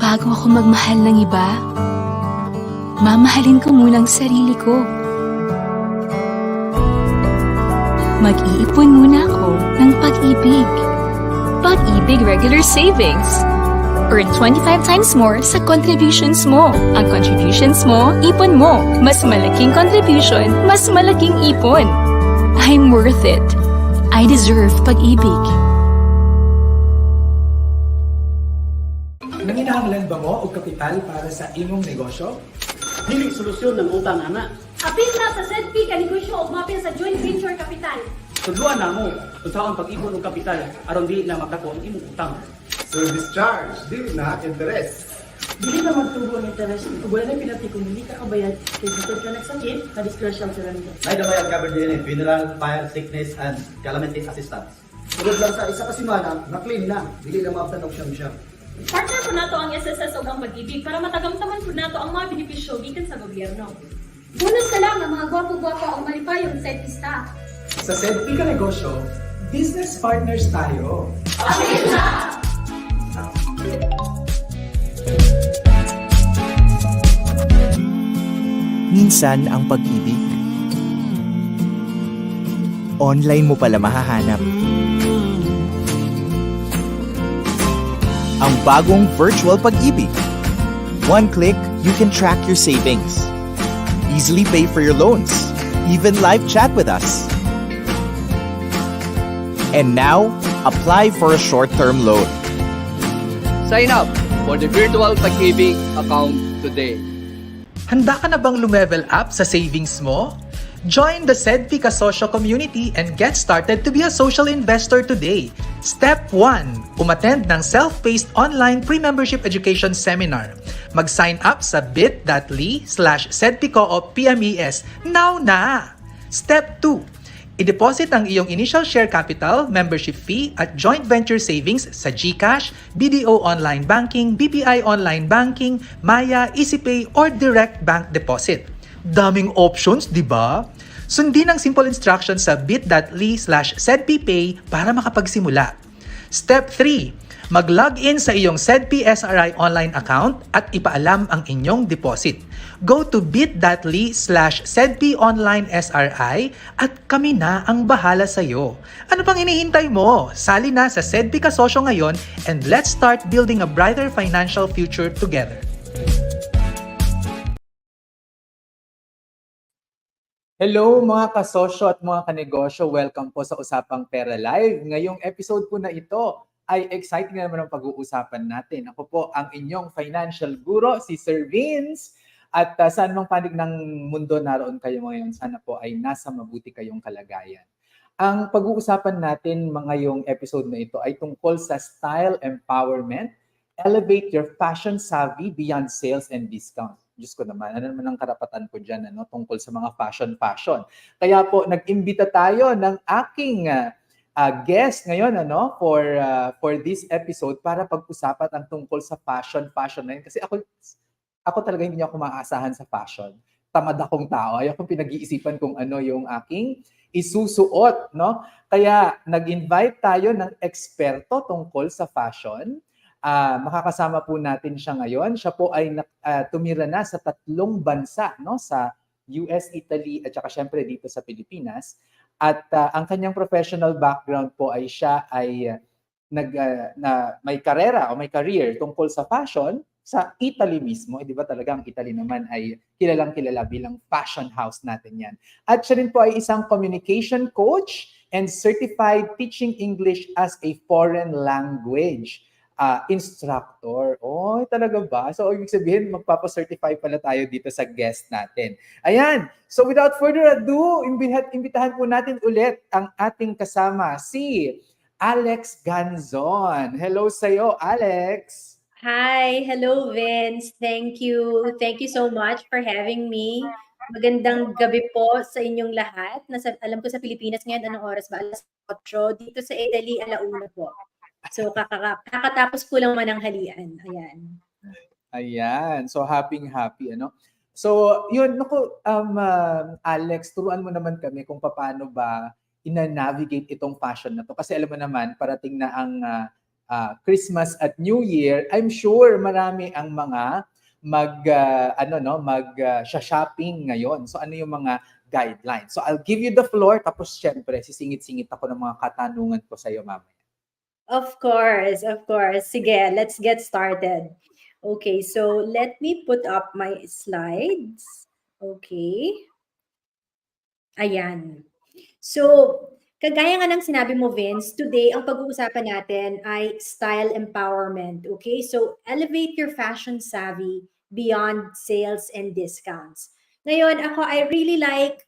Bago ako magmahal ng iba, mamahalin ko munang sarili ko. Mag-iipon muna ako ng pag-ibig. Pag-ibig regular savings. Earn 25 times more sa contributions mo. Ang contributions mo, ipon mo. Mas malaking contribution, mas malaking ipon. I'm worth it. I deserve pag-ibig. Nanginahanglan ba mo og kapital para sa imong negosyo? Dili solusyon ng utang, ana. Apil na sa ZP ka negosyo o mapil sa joint venture capital. Tudluan na mo, usaon pag-ipon og kapital aron di na magdako ang imong utang. Service charge, di na interest. Dili na magtubo ang interest. Kung wala na pinati kung hindi ka kabayad, kaya dito ka nagsakit, na-discretion sa lang. May damayag covered din in funeral, fire, sickness, and calamity assistance. Tulad lang sa isa ka semana, na-claim na. Dili na maaptanog siya. Partner po nato ang SSS o ang pag-ibig para matagamtaman po nato ang mga benepisyo gikan sa gobyerno. Bonus ka lang ang mga gwapo-gwapo o malipayong setista. Sa ZP ka negosyo, business partners tayo. Apil na! Minsan ang pag-ibig, online mo pala mahahanap. Ang bagong virtual pag-ibig. One click, you can track your savings. Easily pay for your loans. Even live chat with us. And now, apply for a short-term loan. Sign up for the virtual pag-ibig account today. Handa ka na bang lumevel up sa savings mo? Join the ZP Kasosyo community and get started to be a social investor today. Step 1. Umattend ng self-paced online pre-membership education seminar. Mag-sign up sa bit.ly/ZPCoop-PMES now na! Step 2. I-deposit ang iyong initial share capital, membership fee at joint venture savings sa GCash, BDO Online Banking, BPI Online Banking, Maya, EasyPay or direct bank deposit. Daming options, di ba? Sundin ang simple instructions sa bit.ly/ZPPay para makapagsimula. Step 3. Mag-log in sa iyong ZP SRI online account at ipaalam ang inyong deposit. Go to bit.ly/ZPOnlineSRI at kami na ang bahala sa iyo. Ano pang hinihintay mo? Sali na sa ZP Kasosyo ngayon and let's start building a brighter financial future together. Hello mga kasosyo at mga kanegosyo, welcome po sa Usapang Pera Live. Ngayong episode po na ito ay exciting na naman ang pag-uusapan natin. Ako po ang inyong financial guro, si Sir Vince. At saan mang panig ng mundo naroon kayo ngayon, sana po ay nasa mabuti kayong kalagayan. Ang pag-uusapan natin ngayong episode na ito ay tungkol sa style empowerment, elevate your fashion savvy beyond sales and discount. Diyos ko naman, ano naman ang karapatan ko dyan tungkol sa mga fashion. Kaya po, nag-imbita tayo ng aking guest ngayon for this episode para pag-usapan ang tungkol sa fashion na yun. Kasi ako talaga hindi ako maaasahan sa fashion. Tamad akong tao. Ayokong pinag-iisipan kung ano yung aking isusuot. No? Kaya nag-invite tayo ng eksperto tungkol sa fashion. Makakasama po natin siya ngayon. Siya po ay tumira na sa 3 bansa, sa US, Italy, at saka syempre dito sa Pilipinas. At ang kanyang professional background po ay siya ay may karera o may career tungkol sa fashion sa Italy mismo. Di ba talaga ang Italy naman ay kilalang-kilala bilang fashion house natin yan. At siya rin po ay isang communication coach and certified teaching English as a foreign language instructor. Oh, talaga ba? So, ibig sabihin, magpapacertify pala tayo dito sa guest natin. Ayan. So, without further ado, imbitahan po natin ulit ang ating kasama, si Alex Ganzon. Hello sa'yo, Alex. Hi. Hello, Vince. Thank you. Thank you so much for having me. Magandang gabi po sa inyong lahat. Alam ko sa Pilipinas ngayon, anong oras ba? Alas 8. Dito sa Italy, 1:00 po. So, kakatapos po lang mananghalian. Ayan. So, happy. So, yun. Alex, turuan mo naman kami kung paano ba ina-navigate itong fashion na to. Kasi alam mo naman, parating na ang Christmas at New Year, I'm sure marami ang mga shopping ngayon. So ano yung mga guidelines? So I'll give you the floor, tapos syempre sisingit-singit ako ng mga katanungan ko sa iyo mamaya. Of course, of course. Sige, let's get started. Okay, so let me put up my slides. Okay. Ayan. So, kagaya nga ng sinabi mo, Vince, today ang pag-uusapan natin ay style empowerment. Okay? So, elevate your fashion savvy beyond sales and discounts. Ngayon, I really like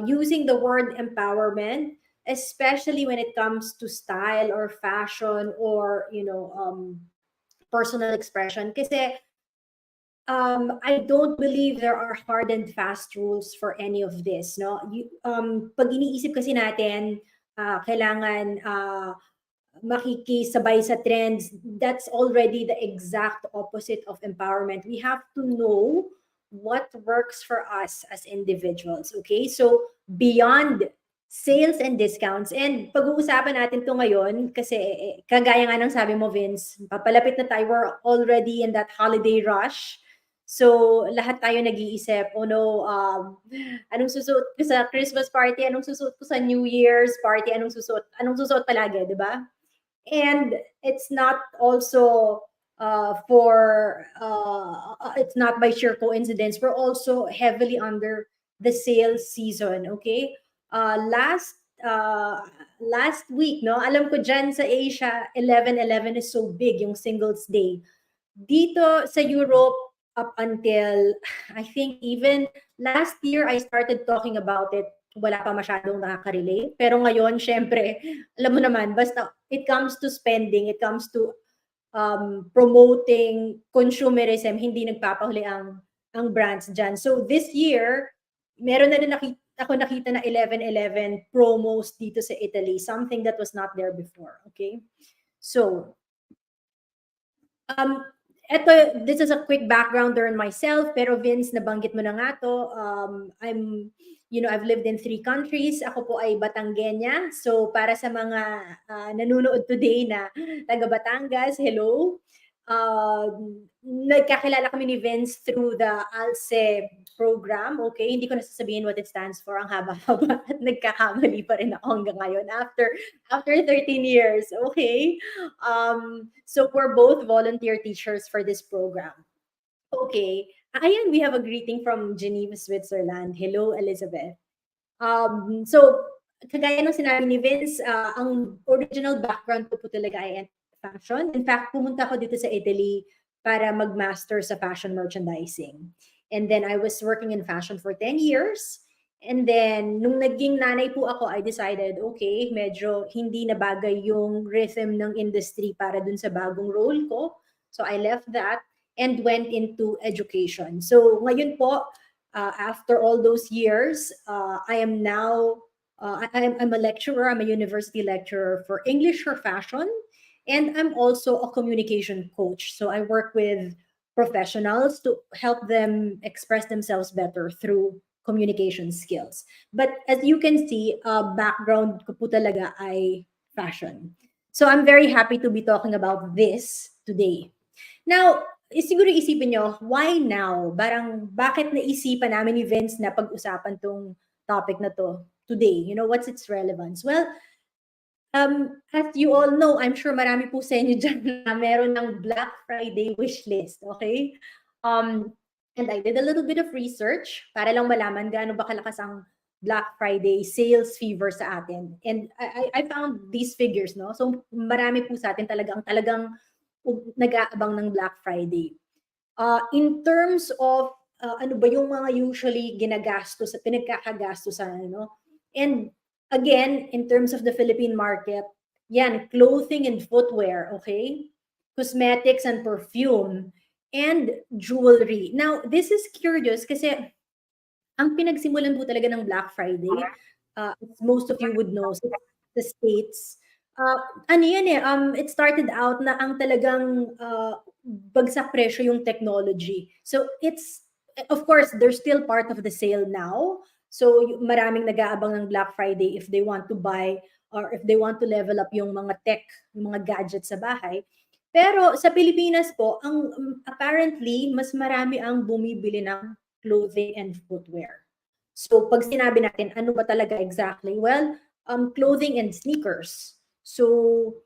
using the word empowerment, especially when it comes to style or fashion or, personal expression. Kasi I don't believe there are hard and fast rules for any of this, no? Pag iniisip kasi natin, kailangan makikisabay sa trends, that's already the exact opposite of empowerment. We have to know what works for us as individuals, okay? So, beyond sales and discounts, and pag-uusapan natin to ngayon kasi kagaya nga ng sabi mo, Vince, papalapit na tayo, we're already in that holiday rush. So, lahat tayo nag-iisip, oh no, anong susuot ko sa Christmas party, anong susuot ko sa New Year's party, anong susuot palagi, di ba? And it's not also it's not by sheer coincidence. We're also heavily under the sales season, okay? Last week, no, alam ko dyan sa Asia, 11/11 is so big, yung Singles Day. Dito sa Europe, up until, I think even last year, I started talking about it. Wala pa masyadong nakaka-relate. Pero ngayon, syempre, alam mo naman, basta it comes to spending, it comes to promoting consumerism, hindi nagpapahuli ang brands dyan. So this year, meron na rin ako nakita na 11/11 promos dito sa Italy, something that was not there before, okay? So, this is a quick backgrounder on myself, pero Vince, nabanggit mo na nga to. I've lived in 3 countries. Ako po ay Batangueña. So, para sa mga nanonood today na taga Batangas, hello. Nagkakilala kami ni Vince through the ALSE program. Okay, hindi ko na sasabihin what it stands for. Ang haba-haba at nagkakamali pa rin ako hanggang ngayon after 13 years. Okay, so we're both volunteer teachers for this program. Okay, ayan, we have a greeting from Geneva, Switzerland. Hello, Elizabeth. So, kagaya ng sinabi ni Vince, ang original background ko po talaga ay fashion. In fact, pumunta ako dito sa Italy para mag-master sa fashion merchandising. And then I was working in fashion for 10 years. And then, nung naging nanay po ako, I decided, okay, medyo hindi na bagay yung rhythm ng industry para dun sa bagong role ko. So I left that and went into education. So ngayon po, after all those years, I am now, I'm a lecturer, I'm a university lecturer for English for fashion. And I'm also a communication coach. So I work with professionals to help them express themselves better through communication skills. But as you can see, background ko po talaga ay fashion. So I'm very happy to be talking about this today. Now, siguro isipin nyo, why now? Parang bakit naisipan namin ni Vince na pag-usapan tong topic na to today? You know, what's its relevance? Well, as you all know, I'm sure marami po sa inyo dyan na meron ng Black Friday wish list, okay? And I did a little bit of research para lang malaman gaano ba kalakas ang Black Friday sales fever sa atin. And I found these figures, no? So marami po sa atin talagang nag-aabang ng Black Friday. In terms of ano ba yung mga usually ginagastos at pinagkakagastosan, no? And again, in terms of the Philippine market, yan, clothing and footwear, okay? Cosmetics and perfume, and jewelry. Now, this is curious kasi ang pinagsimulan po talaga ng Black Friday, as most of you would know, the States, it started out na ang talagang bagsak presyo yung technology. So it's, of course, they're still part of the sale now. So maraming nag-aabang ng Black Friday if they want to buy or if they want to level up yung mga tech, yung mga gadgets sa bahay. Pero sa Pilipinas po, apparently, mas marami ang bumibili ng clothing and footwear. So pag sinabi natin, ano ba talaga exactly? Well, clothing and sneakers. So,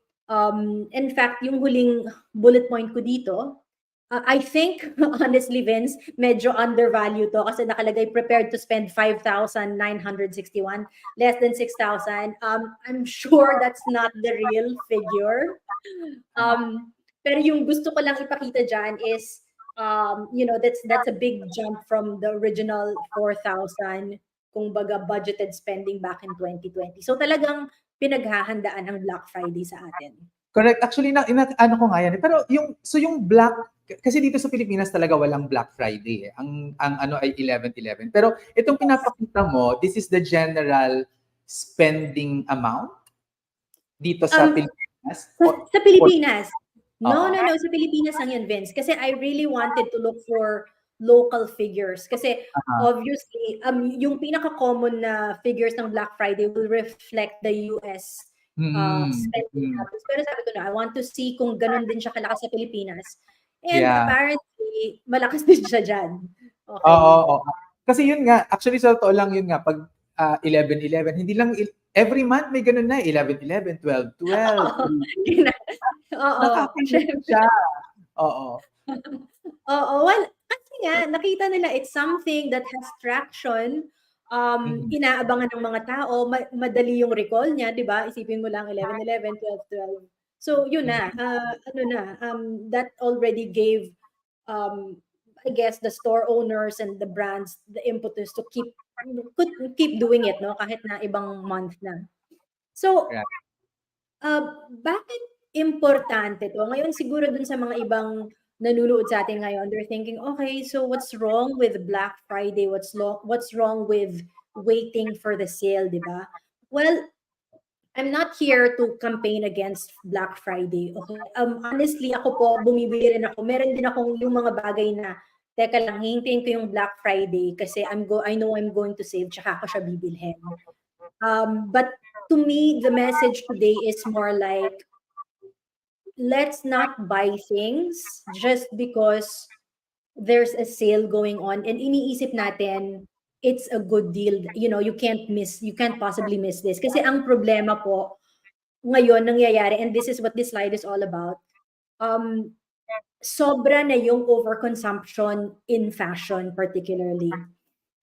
in fact, yung huling bullet point ko dito, I think, honestly, Vince, medyo undervalue to kasi nakalagay prepared to spend 5,961, less than 6,000. I'm sure that's not the real figure. Pero yung gusto ko lang ipakita dyan is, that's a big jump from the original 4,000, kung baga budgeted spending back in 2020. So talagang pinaghahandaan ang Black Friday sa atin. Correct. Actually, ano ko nga yan. Pero yung Black, kasi dito sa Pilipinas talaga walang Black Friday. Ang ano ay 11/11. Pero itong pinapakita mo, this is the general spending amount dito sa Pilipinas? Sa Pilipinas. No, Oo. sa Pilipinas lang yan, Vince. Kasi I really wanted to look for local figures. Kasi obviously, yung pinaka-common na figures ng Black Friday will reflect the US spending habits. Pero sabi ko na, I want to see kung ganun din siya kalakas sa Pilipinas. And apparently, malakas din siya dyan. Okay. Oo. Kasi yun nga, actually sa totoo lang yun nga, pag 11/11, hindi lang every month may ganun na, 11/11, 12/12. Oo. Nakakainis siya. Oo. Oo, well, kasi nga, nakita nila it's something that has traction. Inaabangan ng mga tao, madali yung recall niya, di ba? Isipin mo lang 11/11, 12/12. So, yun na, that already gave, I guess, the store owners and the brands the impetus to keep doing it, no? Kahit na ibang month na. So, bakit importante to? Ngayon siguro dun sa mga ibang nanonood sa atin ngayon, they're thinking, okay, so what's wrong with Black Friday? What's wrong with waiting for the sale, di ba? Well, I'm not here to campaign against Black Friday. Okay? Honestly, ako po, bumibili rin ako. Meron din akong yung mga bagay na, teka lang, hihintayin ko yung Black Friday kasi I know I'm going to save, tsaka ako siya bibilhin. But to me, the message today is more like, let's not buy things just because there's a sale going on and iniisip natin it's a good deal. You know, you can't possibly miss this. Kasi ang problema po ngayon nangyayari, and this is what this slide is all about, sobra na yung overconsumption in fashion particularly.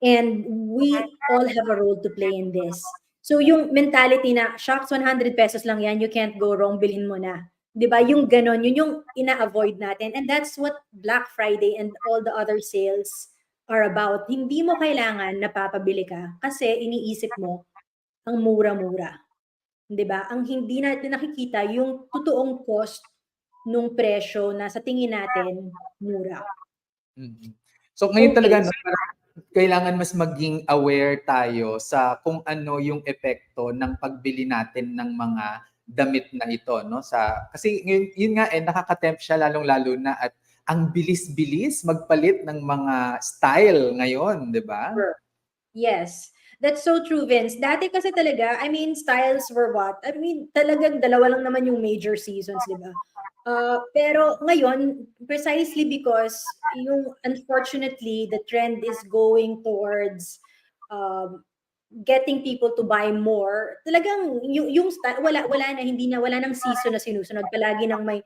And we all have a role to play in this. So yung mentality na, shucks, 100 pesos lang yan, you can't go wrong, bilhin mo na. Diba? Yung ganon, yun yung ina-avoid natin. And that's what Black Friday and all the other sales are about. Hindi mo kailangan napapabili ka kasi iniisip mo ang mura-mura. Diba? Ang hindi natin nakikita yung totoong cost nung presyo na sa tingin natin mura. So ngayon talaga, no, kailangan mas maging aware tayo sa kung ano yung epekto ng pagbili natin ng mga damit na ito, no? Kasi yun nga nakaka-tempt siya lalong-lalo na at ang bilis-bilis magpalit ng mga style ngayon, 'di ba? Yes. That's so true, Vince. Dati kasi talaga, I mean, styles were what? I mean, talagang dalawa lang naman yung major seasons, 'di ba? Pero ngayon, precisely because unfortunately the trend is going towards getting people to buy more. Talagang yung style, wala nang season na sinusunod. Palagi nang may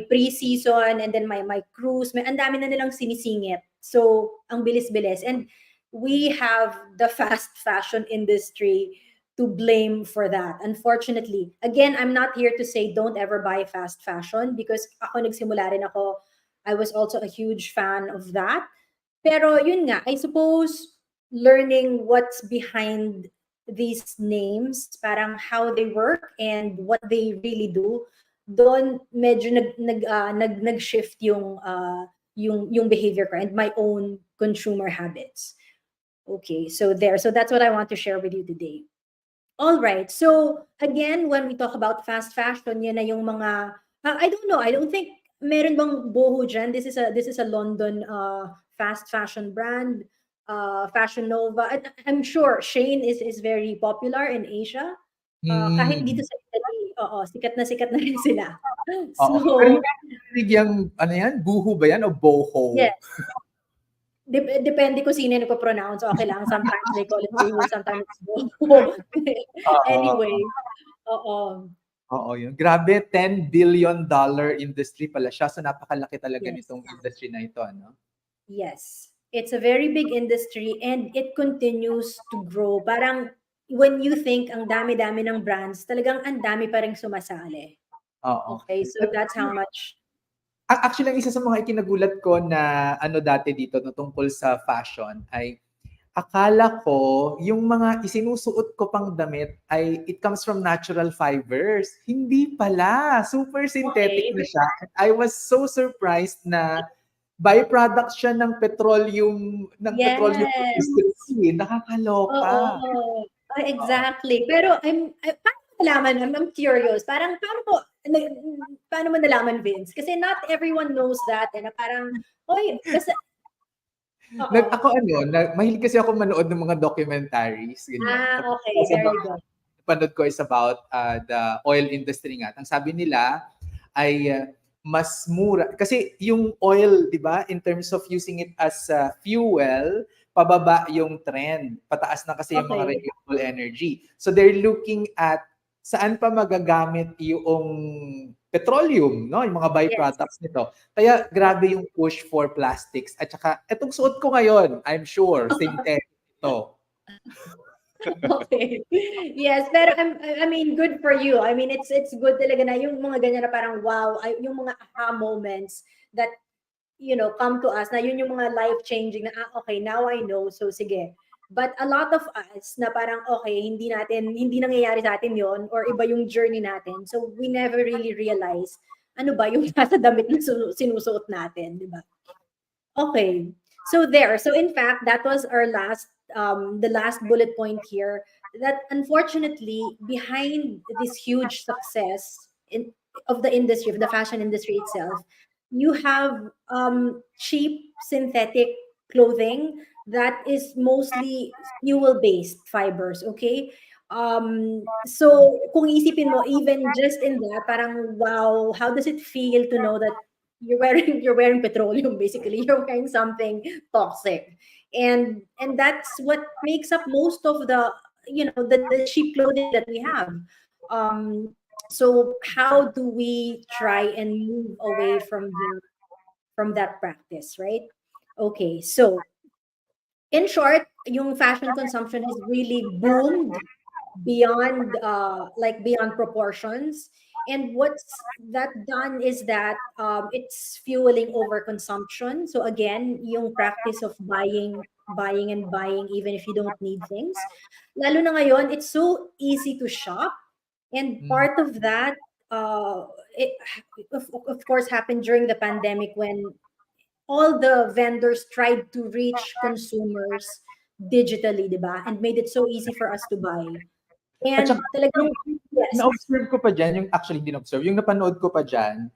pre-season and then may cruise, ang dami na nilang sinisingit. So, ang bilis-bilis. And we have the fast fashion industry to blame for that. Unfortunately, again, I'm not here to say don't ever buy fast fashion because ako nagsimula rin ako. I was also a huge fan of that. Pero yun nga, I suppose learning what's behind these names, parang how they work and what they really do, doon medyo nag-shift yung behavior ko and my own consumer habits. Okay, so that's what I want to share with you today. All right. So again, when we talk about fast fashion, yan na yung mga I don't know. I don't think meron bang boho dyan. This is a London fast fashion brand, Fashion Nova. I'm sure Shein is very popular in Asia. Kahit Hmm. dito sa Italy, oo, sikat na rin sila. Oo. Pero So, hindi ko narinig yang ano yan, buho ba yan o boho? yes, depende kung sino yung nagpo-pronounce, okey lang. Sometimes they call it buho, sometimes it's boho. Oo, Anyway, oo. oo, Oo, yun. Grabe, $10 billion industry pala siya. So napakalaki talaga yes. nitong industry na ito, ano? Yes. It's a very big industry and it continues to grow. Parang when you think ang dami-dami ng brands, talagang ang dami pa ring sumasali. Oo. Okay, so that's how much. Actually, ang isa sa mga ikinagulat ko na ano dati dito no, tungkol sa fashion ay akala ko yung mga isinusuot ko pang damit ay it comes from natural fibers. Hindi pala. Super synthetic Okay. na siya. I was so surprised na byproduct siya ng petroleum Yes. industry. Oo. Nakakaloka. Oo. Exactly. Pero paano mo nalaman? I'm curious. Parang paano mo nalaman, Vince? Kasi not everyone knows that. Eh, na parang, oy, basta, oo. Mahilig kasi ako manood ng mga documentaries, ganyan. Tapos Okay. Very good. panood ko is about the oil industry nga. Ang sabi nila ay mas mura. Kasi yung oil, di ba, in terms of using it as fuel, pababa yung trend. Pataas na kasi yung mga Okay. renewable energy. So they're looking at saan pa magagamit yung petroleum, no? Yung mga Yes. byproducts nito. Kaya grabe yung push for plastics. At saka, etong suot ko ngayon, I'm sure, synthetic ito. Okay. Yes, pero I mean, good for you. I mean, it's good talaga na yung mga ganyan na parang wow, yung mga aha moments that come to us na yun yung mga life-changing na okay, now I know, so sige. But a lot of us na parang okay, hindi nangyayari sa atin yon or iba yung journey natin. So we never really realize ano ba yung nasa damit na sinusuot natin, di ba? Okay. So there. So in fact, that was our the last bullet point here. That unfortunately, behind this huge success of the industry, of the fashion industry itself, you have cheap synthetic clothing that is mostly fuel-based fibers. Okay. So kung isipin mo, even just in that, parang wow, how does it feel to know that you're wearing petroleum, basically you're wearing something toxic, and that's what makes up most of the cheap clothing that we have. So how do we try and move away from that practice, right? Okay, so in short, yung fashion consumption has really boomed beyond beyond proportions, and what's that done is that it's fueling overconsumption. So again, yung practice of buying and buying even if you don't need things, lalo na ngayon it's so easy to shop, and Mm. part of that it of course happened during the pandemic when all the vendors tried to reach consumers digitally, di ba? And made it so easy for us to buy. At saka, And talagang, yes, na-observe ko pa dyan, yung actually hindi na-observe, yung napanood ko pa dyan,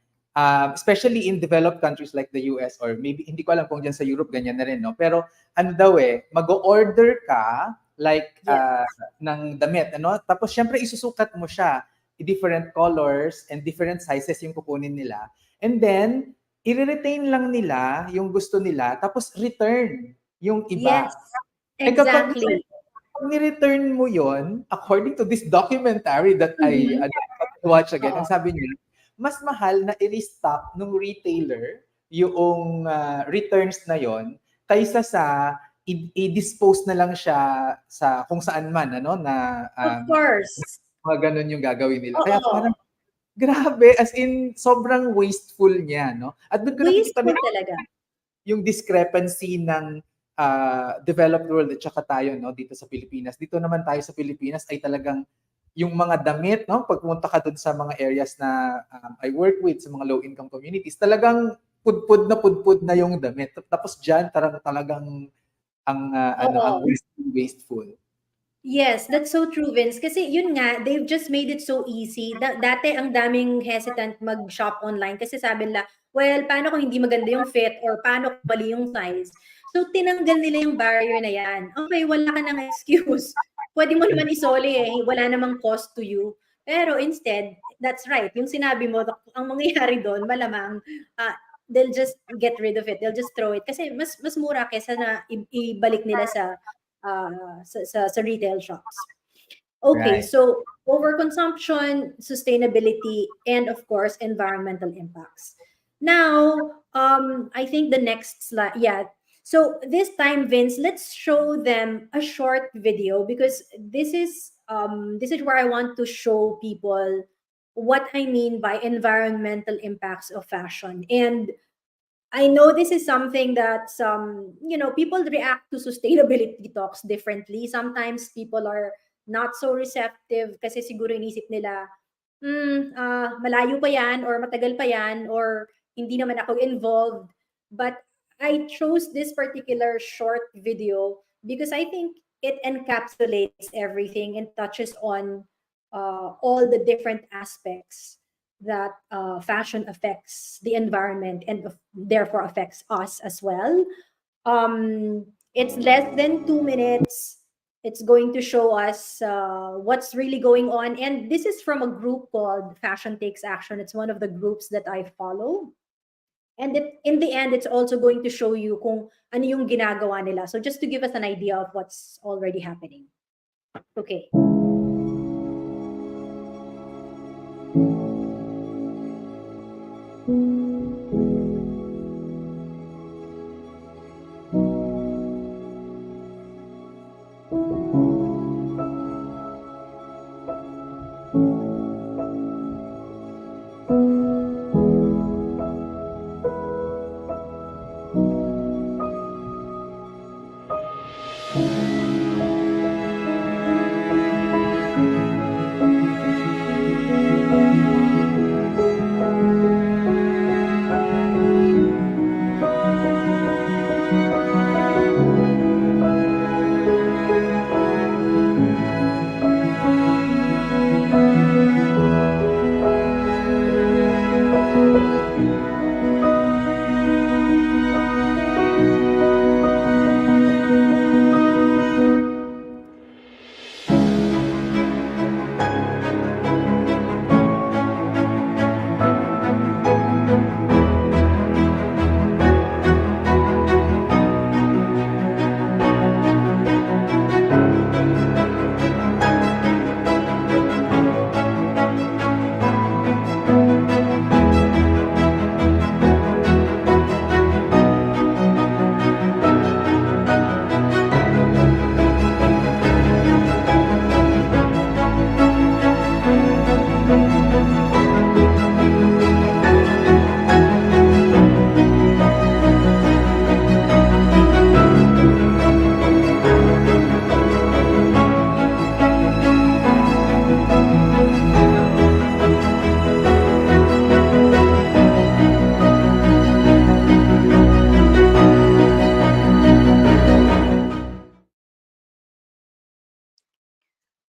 especially in developed countries like the US or maybe, hindi ko alam kung dyan sa Europe, ganyan na rin, no? Pero ano daw mag-order ka, like, yes, ng damit, ano? Tapos syempre isusukat mo siya, different colors and different sizes yung kukunin nila. And then, i-retain lang nila yung gusto nila, tapos return yung iba. yes, Kapag exactly. ni-return mo yon, according to this documentary that I Mhm. watch again, Oo. ang sabi niya, mas mahal na i-restock ng retailer yung returns na yon kaysa sa i-dispose na lang siya sa kung saan man, ano, na Of course. mga ganun yung gagawin nila. Kaya Oo. parang grabe, as in sobrang wasteful niya, no? At doon ko nakikita Wasteful talaga. yung discrepancy ng developed world at saka tayo, no, dito sa Pilipinas. Dito naman tayo sa Pilipinas ay talagang yung mga damit, no, pag pumunta ka doon sa mga areas na I work with, sa mga low-income communities, talagang pudpud na yung damit. Tapos diyan talagang ang Oo. wasteful. Yes, that's so true, Vince. Kasi yun nga, they've just made it so easy. Dati ang daming hesitant mag-shop online kasi sabi nila, well, paano kung hindi maganda yung fit or paano kung mali yung size? So tinanggal nila yung barrier na yan. Okay, wala ka nang excuse. pwede mo naman isoli eh, wala namang cost to you. Pero instead, that's right, yung sinabi mo, ang mangyayari doon, malamang, they'll just get rid of it, they'll just throw it. Kasi mas mura kesa na ibalik nila sa retail shops. Okay, Right. so overconsumption, sustainability, and of course, environmental impacts. Now, I think the next slide, yeah. So this time, Vince, let's show them a short video because this is where I want to show people what I mean by environmental impacts of fashion. And I know this is something that people react to sustainability talks differently. Sometimes people are not so receptive kasi siguro inisip nila, malayo pa yan or matagal pa yan or hindi naman ako involved. But I chose this particular short video because I think it encapsulates everything and touches on all the different aspects that fashion affects the environment and therefore affects us as well. It's less than 2 minutes. It's going to show us what's really going on. And this is from a group called Fashion Takes Action. It's one of the groups that I follow. And in the end, it's also going to show you kung ano yung ginagawa nila. So just to give us an idea of what's already happening. Okay.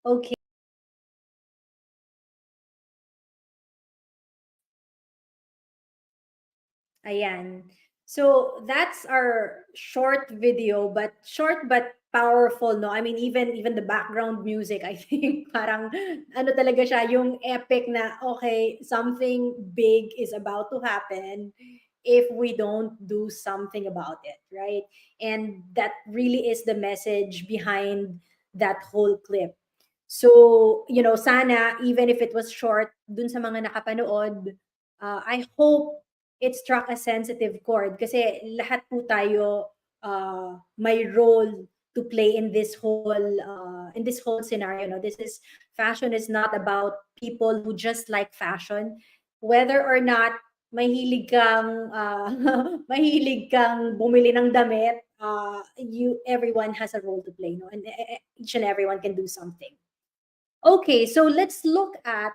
Okay. Ayan. So that's our short video, but short but powerful, no? I mean, even the background music, I think parang ano talaga siya, yung epic na, okay, something big is about to happen if we don't do something about it, right? And that really is the message behind that whole clip. So, sana, even if it was short, dun sa mga nakapanood, I hope it struck a sensitive chord kasi lahat po tayo may role to play in this whole scenario. No? Fashion is not about people who just like fashion, whether or not mahilig kang mahilig kang bumili ng damit. Everyone has a role to play, no? And each and everyone can do something. Okay, so let's look at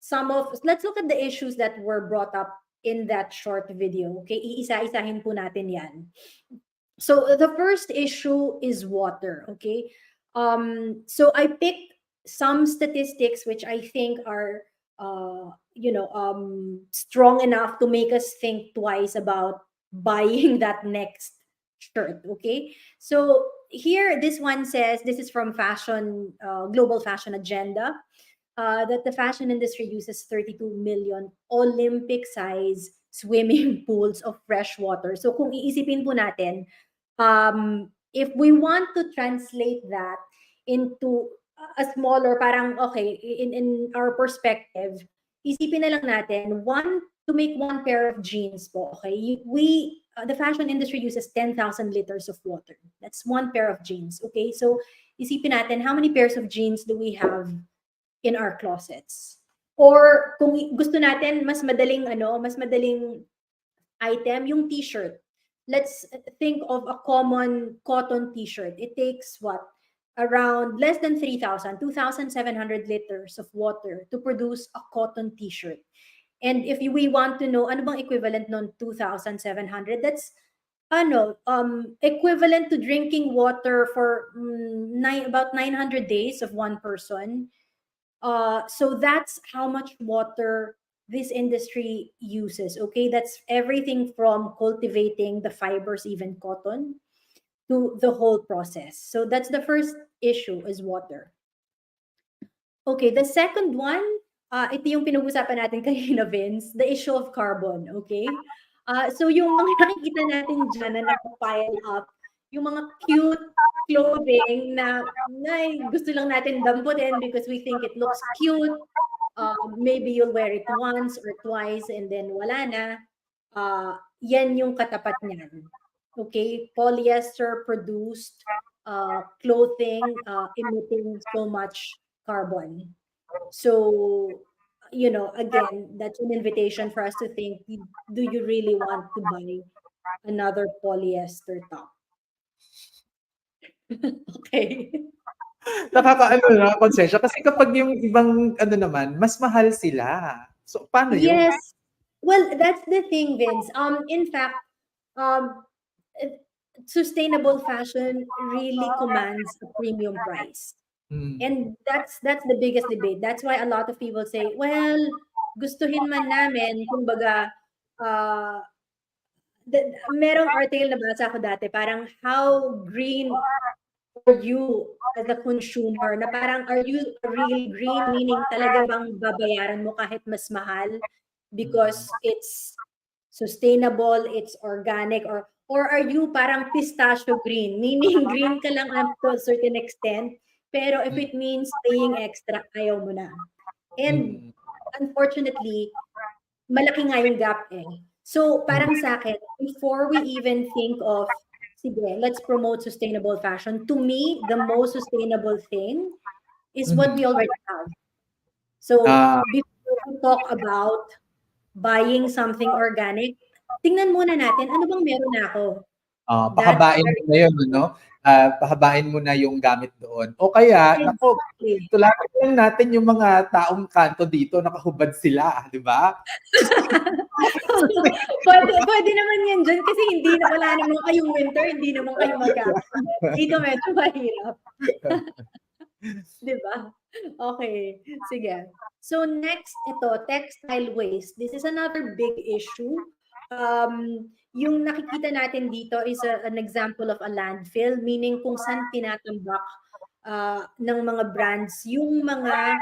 the issues that were brought up in that short video. Okay, iisa-isahin po natin yan. So the first issue is water, okay? So I picked some statistics which I think are strong enough to make us think twice about buying that next shirt, okay? So here, this one says, this is from Fashion, Global Fashion Agenda, that the fashion industry uses 32 million Olympic-size swimming pools of fresh water. So kung iisipin po natin, if we want to translate that into a smaller, parang okay, in our perspective, isipin na lang natin, to make one pair of jeans po, okay, the fashion industry uses 10,000 liters of water. That's one pair of jeans, okay? So isipin natin, how many pairs of jeans do we have in our closets? Or kung gusto natin mas madaling item, yung t-shirt. Let's think of a common cotton t-shirt. It takes what? Around less than 3,000, 2,700 liters of water to produce a cotton t-shirt. And if we want to know ano bang equivalent non 2,700, that's equivalent to drinking water for about 900 days of one person. So that's how much water this industry uses. Okay, that's everything from cultivating the fibers, even cotton, to the whole process. So that's the first issue, is water. Okay, the second one, ito yung pinag-usapan natin kanina, Vince, the issue of carbon, okay? So yung mga nakikita natin dyan na nakapile up, yung mga cute clothing na gusto lang natin damputin because we think it looks cute. Maybe you'll wear it once or twice and then wala na. Yan yung katapat niyan. Okay, polyester produced clothing emitting so much carbon. So, again, that's an invitation for us to think, do you really want to buy another polyester top? Okay. Konsensya. Kasi kapag yung ibang naman, mas mahal sila. So, paano yun? Yes. Well, that's the thing, Vince. In fact, sustainable fashion really commands a premium price. And that's the biggest debate. That's why a lot of people say, well, gustuhin man namin, kumbaga, merong article na basa ko dati, parang how green are you as a consumer? Na parang, are you really green? Meaning talaga bang babayaran mo kahit mas mahal because it's sustainable, it's organic, or are you parang pistachio green? Meaning green ka lang to a certain extent, pero if it means paying extra, ayaw mo na. And unfortunately, malaki nga yung gap eh. So parang sa akin, before we even think of, sige, let's promote sustainable fashion, to me, the most sustainable thing is what we already have. So before we talk about buying something organic, tingnan muna natin, ano bang meron na ako? Pahabain mo na yun, no? Pahabain mo na yung gamit doon. O kaya, tulakan lang natin yung mga taong kanto dito, nakahubad sila, di ba? pwede naman yan dyan kasi wala naman kayong winter, hindi naman kayo magkakaroon. Dito medyo mahirap. Di ba? Okay, sige. So next, ito, textile waste. This is another big issue. Yung nakikita natin dito is an example of a landfill, meaning kung saan tinatambak ng mga brands yung mga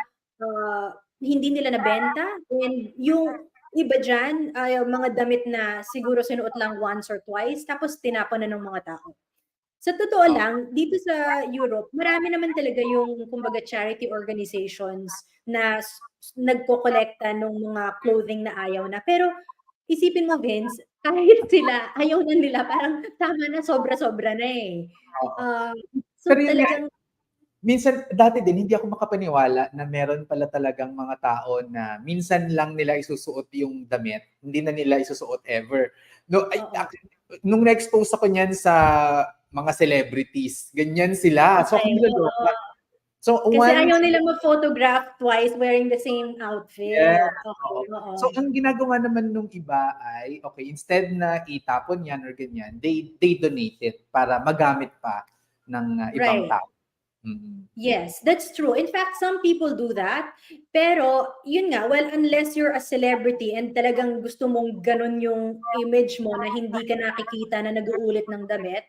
hindi nila nabenta, and yung iba dyan, mga damit na siguro sinuot lang once or twice, tapos tinapon na ng mga tao. Sa totoo lang, dito sa Europe, marami naman talaga yung, kumbaga, charity organizations na nagko-kolekta ng mga clothing na ayaw na. Pero isipin mo, Vince, kahit sila, ayaw na nila, parang tama na, sobra-sobra na eh. So pero talagang... Minsan, dati din, hindi ako makapaniwala na meron pala talagang mga tao na minsan lang nila isusuot yung damit, hindi na nila isusuot ever. No, nung na-expose ako niyan sa mga celebrities, ganyan sila. So, kasi ayaw nila mag-photograph twice wearing the same outfit. Yeah. Okay. So, ang ginagawa naman nung iba ay, okay, instead na itapon yan or ganyan, they donate it para magamit pa ng ibang tao. Yes, that's true. In fact, some people do that. Pero, yun nga, well, unless you're a celebrity and talagang gusto mong ganun yung image mo na hindi ka nakikita na nag-uulit ng damit,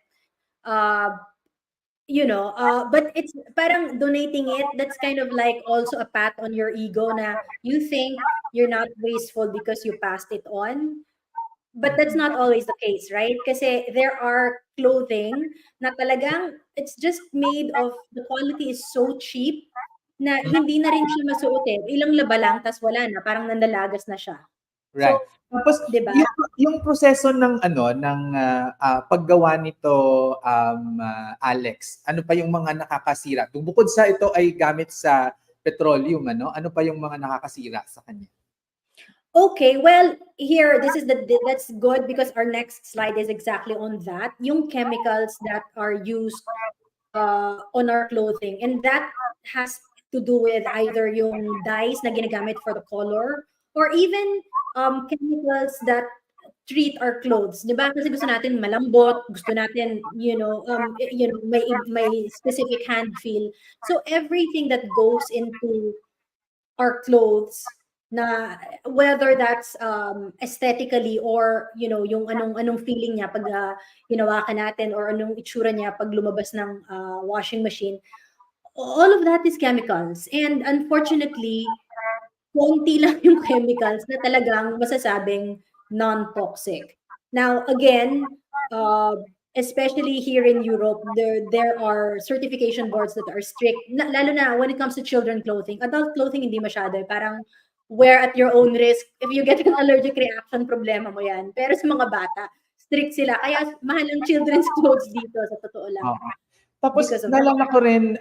but it's parang donating it, that's kind of like also a pat on your ego na you think you're not wasteful because you passed it on. But that's not always the case, right? Kasi there are clothing na talagang it's just made of, the quality is so cheap na hindi na rin siya masuot eh. Ilang laba lang, tas wala na, parang nandalagas na siya. Right. So, Tapos di ba? yung proseso ng paggawa nito Alex, ano pa yung mga nakakasira? Bukod sa ito ay gamit sa petroleum, ano pa yung mga nakakasira sa kanya? Okay, well, here, that's good because our next slide is exactly on that. Yung chemicals that are used on our clothing. And that has to do with either yung dyes na ginagamit for the color or even chemicals that treat our clothes. Di ba? Kasi gusto natin malambot, gusto natin, may specific hand feel. So everything that goes into our clothes, na whether that's aesthetically or yung anong feeling niya pag hinawakan natin or anong itsura niya pag lumabas ng washing machine, all of that is chemicals, and unfortunately konti lang yung chemicals na talagang masasabing non-toxic. Now again, especially here in Europe, there are certification boards that are strict, lalo na when it comes to children clothing. Adult clothing hindi masyado, parang wear at your own risk. If you get an allergic reaction, problema mo yan. Pero sa mga bata, strict sila. Kaya mahal ang children's clothes dito, sa totoo lang. Oo. Tapos Because of naalala ko rin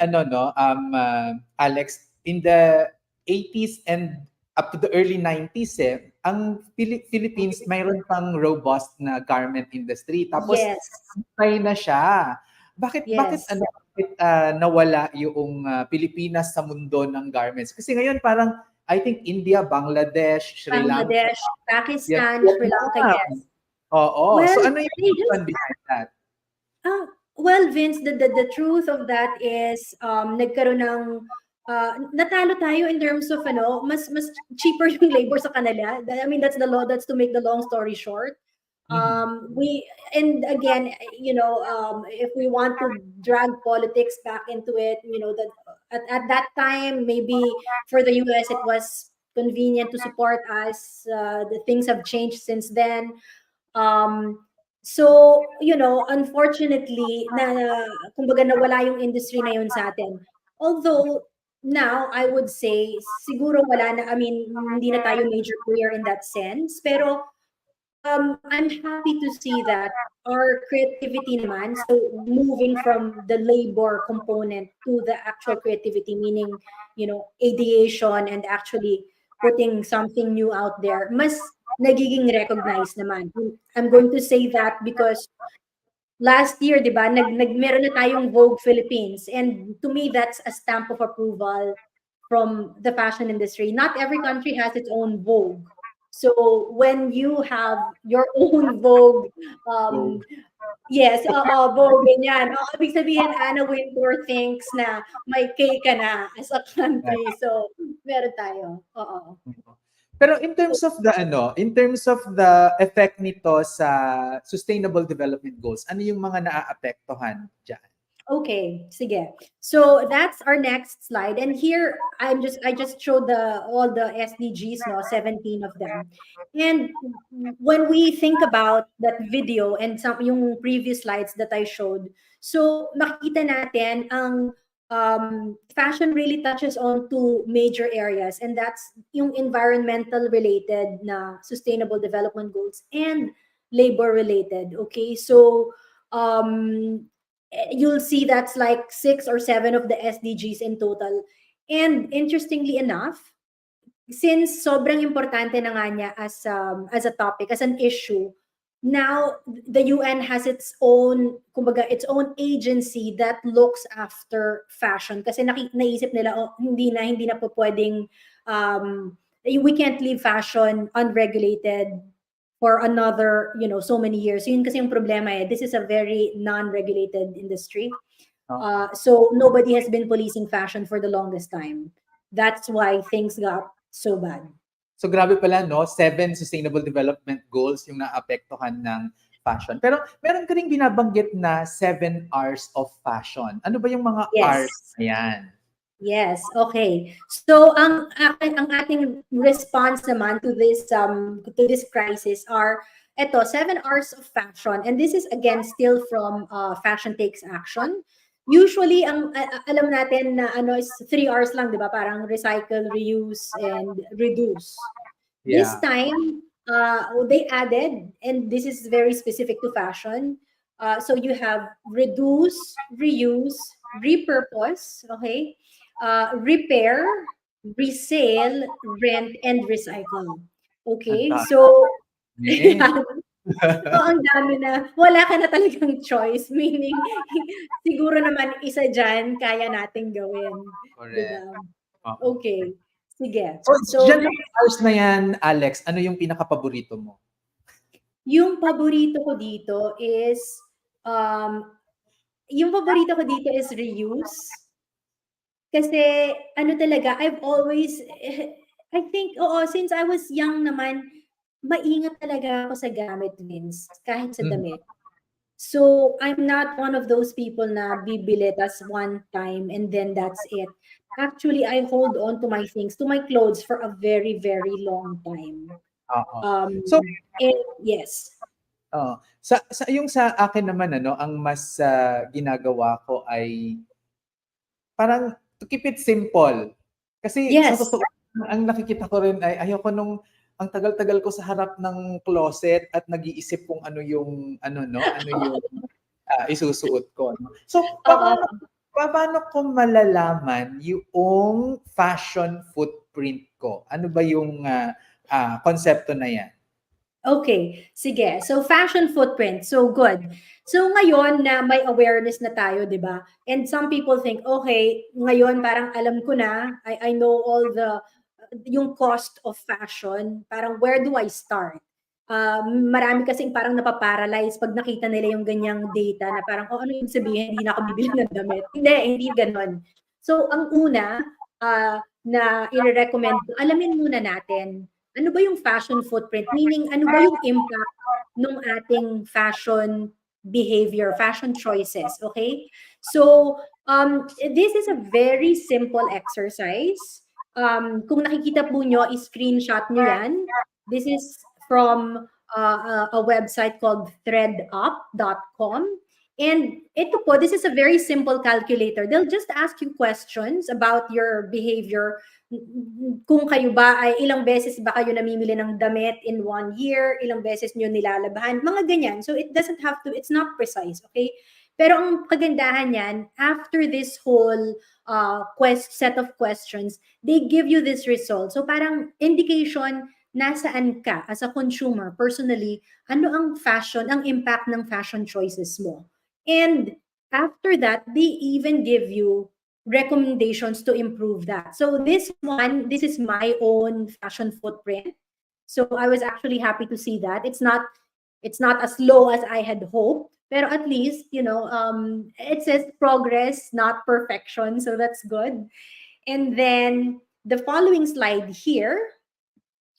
Alex, in the 80s and up to the early 90s ang Philippines mayroon pang robust na garment industry. Tapos Yes. patay na siya. Bakit Yes. nawala yung Pilipinas sa mundo ng garments? Kasi ngayon parang I think India, Bangladesh, Sri Lanka. Bangladesh, Pakistan, Yes, Sri Lanka, yes. Oo. Well, So ano yung reason behind that? Well, Vince, the truth of that is nagkaroon ng natalo tayo in terms of mas cheaper yung labor sa kanila. I mean, that's to make the long story short. And again, if we want to drag politics back into it, that at that time, maybe for the US, it was convenient to support us. The things have changed since then. So, unfortunately, kumbaga nawala yung industry na yun sa atin. Although, now, I would say, siguro wala na, I mean, hindi na tayo major player in that sense. Pero, I'm happy to see that our creativity naman, so moving from the labor component to the actual creativity, meaning, ideation and actually putting something new out there, mas nagiging recognized naman. I'm going to say that because last year, di ba, meron na tayong Vogue Philippines, and to me, that's a stamp of approval from the fashion industry. Not every country has its own Vogue. So when you have your own Vogue, yes, Vogue, ganyan. Ibig sabihin, Anna Wintour thinks na may K ka na as a country. So, meron tayo. Oo. Pero in terms of the effect nito sa Sustainable Development Goals, ano yung mga naaapektuhan diyan? Okay, sige. So that's our next slide. And here I just showed all the SDGs, 17 of them. And when we think about that video and yung previous slides that I showed, so makikita natin ang fashion really touches on two major areas, and that's yung environmental related na sustainable development goals and labor related. Okay, so you'll see that's like 6 or 7 of the SDGs in total. And interestingly enough, since sobrang importante na nga niya as a topic, as an issue, now the UN has its own, kumbaga, its own agency that looks after fashion. Kasi naisip nila, hindi na po pwedeng, we can't leave fashion unregulated for another, so many years. Yun kasi yung problema this is a very non-regulated industry. So nobody has been policing fashion for the longest time. That's why things got so bad. So grabe pala, 7 Sustainable Development Goals yung naapektuhan ng fashion. Pero meron ka ring binabanggit na 7 R's of fashion. Ano ba yung mga Yes. R's na yan? Yes, okay. So ang ating response naman to this crisis are eto 7 R's of fashion, and this is again still from Fashion Takes Action. Usually alam natin na ano is 3 R's lang, 'di ba? Parang recycle, reuse and reduce. This time they added, and this is very specific to fashion. So you have reduce, reuse, repurpose, okay? Repair, resale, rent, and recycle. Okay, so yan. So ang dami na, wala ka na talagang choice, meaning siguro naman isa dyan kaya nating gawin. Diba? Okay, sige. So dyan sa R's na yan, Alex, ano yung pinaka-paborito mo? Yung paborito ko dito is reuse. Kasi ano talaga, I think, since I was young naman, maingat talaga ako sa gamit, Vince, kahit sa damit. So, I'm not one of those people na bibili tas one time and then that's it. Actually, I hold on to my things, to my clothes for a very, very long time. So, yes. Yung sa akin naman, ang mas ginagawa ko ay parang to keep it simple. Kasi Yes. sa totoo, ang nakikita ko rin ay ayoko nung ang tagal-tagal ko sa harap ng closet at nag-iisip kung ano yung isusuot ko. No? So, paano ko malalaman yung fashion footprint ko? Ano ba yung konsepto na yan? Okay, sige. So fashion footprint, so good. So ngayon na may awareness na tayo, 'di ba? And some people think, okay, ngayon parang alam ko na, I know all yung cost of fashion, parang where do I start? Marami kasing parang napaparalyze pag nakita nila yung ganyang data na parang, ano yung sabihin, hindi na ako bibili ng damit. Hindi ganon. So ang una na i-recommend, alamin muna natin, ano ba yung fashion footprint? Meaning, ano ba yung impact ng ating fashion behavior, fashion choices, okay? So, this is a very simple exercise. Kung nakikita po nyo, screenshot nyo yan. This is from a website called threadup.com. And ito po, this is a very simple calculator. They'll just ask you questions about your behavior. Kung kayo ba ay ilang beses ba kayo namimili ng damit in 1 year, ilang beses nyo nilalabhan, mga ganyan. So it doesn't have to, it's not precise, okay? Pero ang kagandahan yan, after this whole set of questions, they give you this result. So parang indication, nasaan ka as a consumer, personally, ano ang impact ng fashion choices mo. And after that, they even give you recommendations to improve that. So this is my own fashion footprint. So I was actually happy to see that. It's not as low as I had hoped, pero at least, it says progress, not perfection. So that's good. And then the following slide here,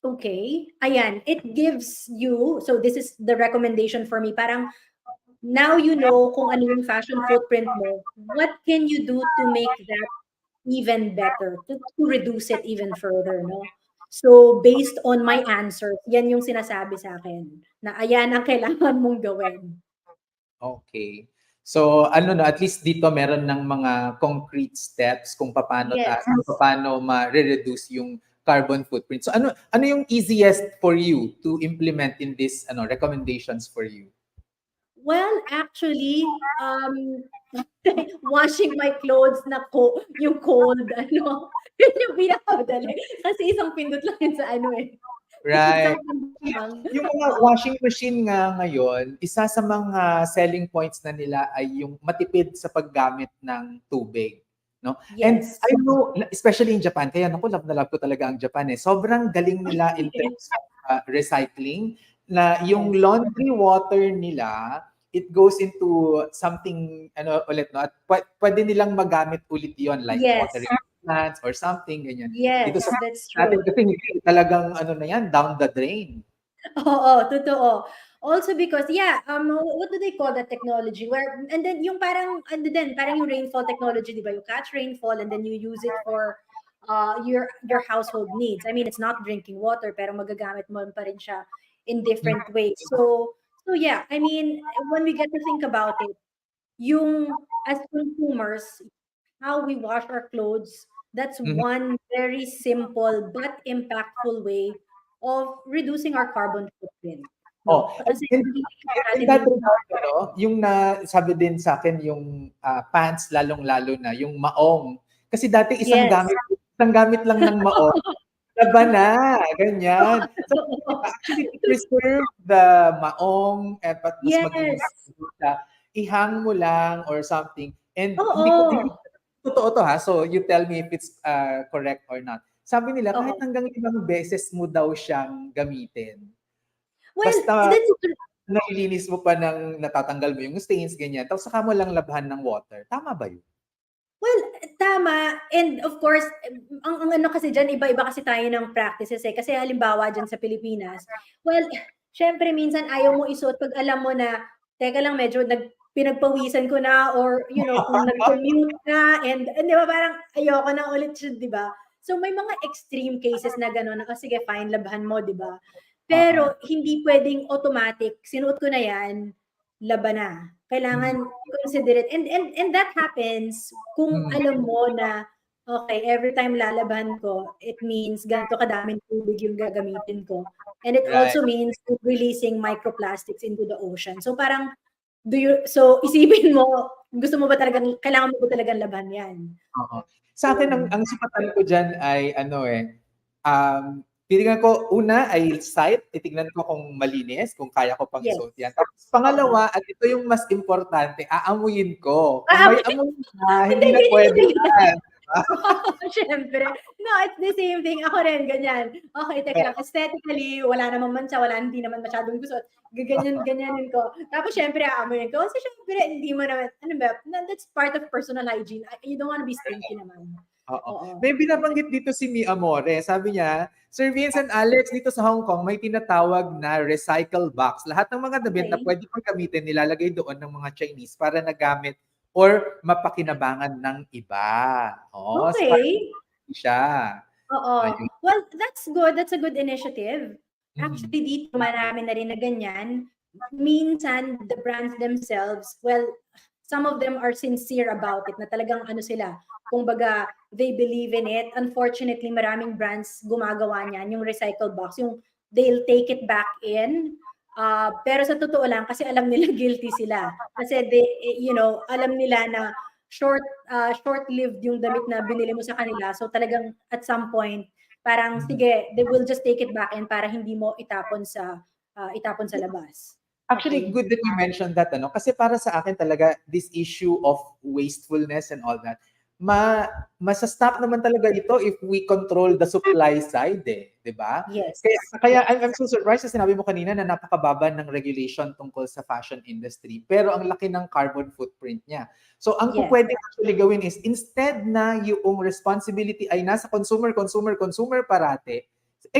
okay, ayan, it gives you, so this is the recommendation for me, parang now you know kung ano yung fashion footprint mo, what can you do to make that even better, to reduce it even further, no? So, based on my answer, yan yung sinasabi sa akin, na ayan ang kailangan mong gawin. Okay. So, at least dito meron ng mga concrete steps kung paano ma-reduce yung carbon footprint. So, ano yung easiest for you to implement in this recommendations for you? Well, actually, washing my clothes na yung cold, yun yung pinakamadali. Kasi isang pindot lang yun sa Right. Yung mga washing machine nga ngayon, isa sa mga selling points na nila ay yung matipid sa paggamit ng tubig. No? Yes. And I know, especially in Japan, kaya love na love ko talaga ang Japan. Sobrang galing nila in terms of recycling, na yung laundry water nila, it goes into something ulit, no? At pwede nilang magamit ulit yon, like watering plants or something ganyan. Yes, Dito sa that's true. Kasi talagang na yan, down the drain. Oo, totoo. Also because what do they call that technology where and then yung parang yung rainfall technology, 'di ba? You catch rainfall and then you use it for your household needs. I mean, it's not drinking water pero magagamit mo pa rin siya in different ways. So yeah, I mean, when we get to think about it, yung as consumers, how we wash our clothes, that's Mhm. one very simple but impactful way of reducing our carbon footprint. Oh, No? Kasi in hindi in natin that din regard, yung nasabi din sa'kin yung, pants lalong-lalo na, yung maong. Kasi dati yes. isang gamit lang ng maong, laban na, ganyan. So, actually to preserve the maong at mas maging Yes. siya, ihang mo lang or something and hindi Oo. totoo 'to ha, so you tell me if it's, correct or not. Sabi nila kahit Oo. hanggang 5 beses mo daw siyang gamitin. Well, Basta that's nalilinis mo pa ng natatanggal mo yung stains, ganyan. Tapos saka mo lang labhan ng water. Tama ba yun? well, tama. And of course, ang ano kasi diyan, iba-iba kasi tayo ng practices eh. Kasi halimbawa diyan sa Pilipinas, well, syempre minsan ayaw mo isuot pag alam mo na, teka lang, medyo pinagpawisan ko na or, kung nag-commute ka and di ba parang ayoko na ulit siya, di ba? So may mga extreme cases na gano'n na, sige, fine, labhan mo, di ba? Oo. Pero hindi pwedeng automatic, sinuot ko na yan, laban na. Mm. Kailangan consider it. And that happens kung Mm. alam mo na, okay, every time lalabhan ko, it means ganito kadaming tubig yung gagamitin ko. And it Right. also means releasing microplastics into the ocean. So parang, isipin mo, gusto mo ba talagang, kailangan mo ba talagang labhan yan? Oo. Sa akin ang sukatan ko diyan ay ano titingnan ko una ay sight, titignan ko kung malinis, kung kaya ko pang Yes. isuot yan. Tapos pangalawa, at ito yung mas importante, aamuyin ko. Kung may amoy na, hindi na pwede yan. Siyempre. No, it's the same thing. Ako rin, ganyan. Okay, teka lang. Aesthetically, wala namang mancha, hindi naman masyadong gusot. Ganyanin ko. Tapos, syempre, aamuyin ko. Kasi, syempre, hindi mo naman, that's part of personal hygiene. You don't wanna be stinky naman. Oo. Oo. May binabanggit dito si Mi Amore. Sabi niya, Sir Vince and Alex, dito sa Hong Kong, may tinatawag na recycle box. Lahat ng mga damit na Okay. pwede pang gamitin, nilalagay doon ng mga Chinese para nagamit or mapakinabangan ng iba. Oh, so parang Okay. siya. Oo. Ayun. Well, that's good. That's a good initiative. Mhm. Actually, dito marami na rin na ganyan. Minsan, the brands themselves, well, some of them are sincere about it, na talagang ano sila, kumbaga, they believe in it. Unfortunately, maraming brands gumagawa niyan, yung recycle box, yung they'll take it back in. Pero sa totoo lang, kasi alam nila guilty sila. Kasi alam nila na short-lived yung damit na binili mo sa kanila. So talagang at some point, parang sige, they will just take it back in para hindi mo itapon sa labas. Actually, Okay. good that you mentioned that, kasi para sa akin talaga, this issue of wastefulness and all that, masa-stop naman talaga ito if we control the supply side, di ba? Yes. Kaya I'm so surprised na sinabi mo kanina na napakababa ng regulation tungkol sa fashion industry, pero ang laki ng carbon footprint niya. So ang Yes. pwede actually gawin is, instead na yung responsibility ay nasa consumer parate,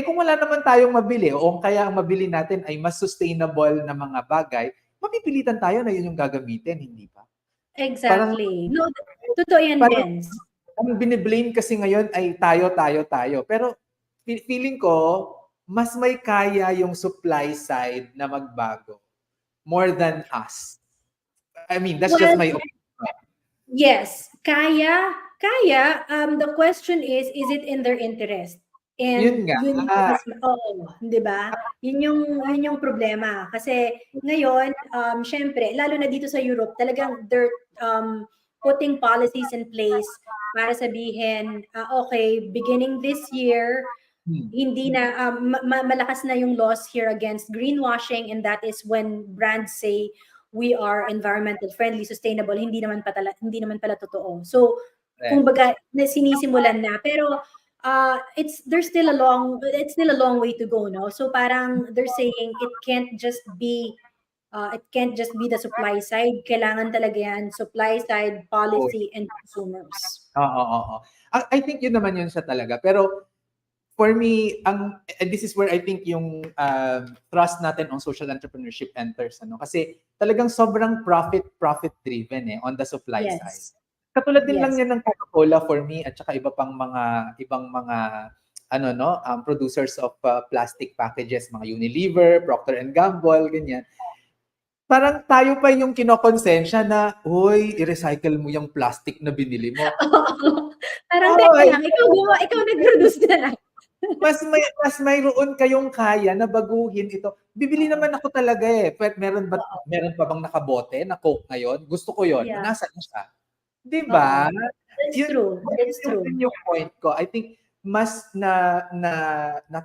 kung wala naman tayong mabili o kaya ang mabili natin ay mas sustainable na mga bagay, mapipilitan tayo na yun yung gagamitin, hindi ba? Exactly. No, totoo yan, Parang Vince. ang bine-blame kasi ngayon ay tayo. Pero feeling ko, mas may kaya yung supply side na magbago more than us. I mean, that's just Well, my opinion. yes, kaya. The question is it in their interest? Yun And nga. yun yung oo, 'di ba? Yun yung problema. Kasi ngayon, syempre, lalo na dito sa Europe, talagang they're putting policies in place para sabihin, okay, beginning this year, hindi na malakas na yung laws here against greenwashing, and that is when brands say we are environmental friendly, sustainable, hindi naman pala totoo. So kumbaga sinisimulan na, pero it's still a long way to go, no? So parang they're saying it can't just be the supply side, kailangan talaga yan supply side, policy, and consumers. Oo. I think yun naman yun siya talaga. Pero for me, and this is where I think yung trust natin on social entrepreneurship enters. Kasi talagang sobrang profit driven on the supply side. Yes. Katulad din lang Yes. yan ng Coca-Cola for me at saka ibang mga producers of plastic packages, mga Unilever, Procter and Gamble, ganyan. Parang tayo pa yung kinokonsensya na, "Uy, i-recycle mo yung plastic na binili mo." Parang Oo, teka lang, ikaw nag-produce na lang. mas mayroon kayong kaya na baguhin ito. Bibili naman ako talaga meron pa bang nakabote na Coke ngayon? Gusto ko 'yon. Yeah. Nasaan na siya? 'Di ba? That's true. That's true. Yun yung point ko. I think mas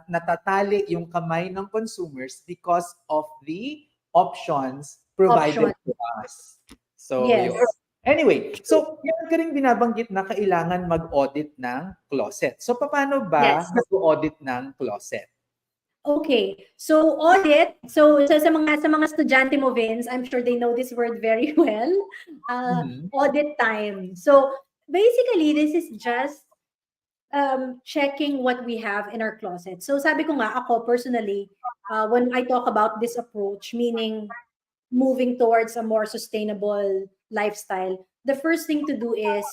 natatali yung kamay ng consumers because of the options provided to us. So, Yes. yun. Anyway, so meron ka rin binabanggit na kailangan mag-audit ng closet. So, paano ba Yes. mag-audit ng closet? Okay. So audit, so sa mga estudyante mo, Vince, I'm sure they know this word very well. Audit time. So basically, this is just checking what we have in our closet. So sabi ko nga, ako personally, when I talk about this approach, meaning moving towards a more sustainable lifestyle, the first thing to do is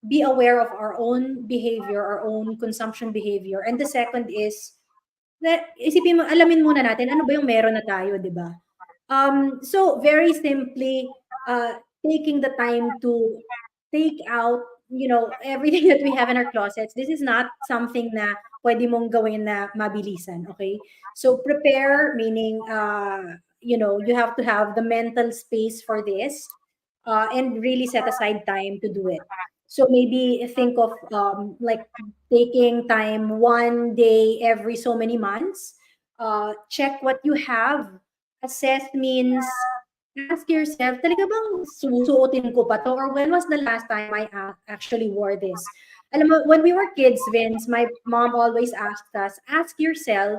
be aware of our own behavior, our own consumption behavior. And the second is, isipin mo, alamin muna natin, ano ba yung meron na tayo, di ba? So very simply, taking the time to take out, everything that we have in our closets. This is not something na pwede mong gawin na mabilisan, okay? So prepare, meaning, you have to have the mental space for this, and really set aside time to do it. So maybe think of like taking time one day every so many months, check what you have. Assess means ask yourself, talaga bang susuotin ko pa to? Or when was the last time I actually wore this? Alam mo, when we were kids, Vince, my mom always asked us, ask yourself,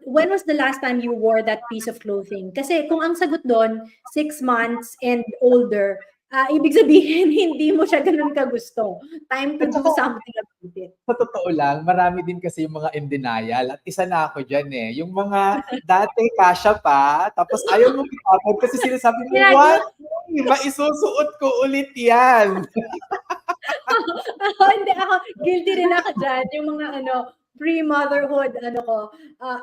when was the last time you wore that piece of clothing? Kasi kung ang sagot doon, 6 months and older, ibig sabihin, hindi mo siya ganun kagusto. Time to do something about it. Sa totoo lang, marami din kasi yung mga in denial at isa na ako dyan Yung mga dati kasya pa, tapos ayaw mong itapon kasi sinasabi mo, what? Maisusuot ko ulit yan. Hindi ako, guilty rin ako dyan. Yung mga pre-motherhood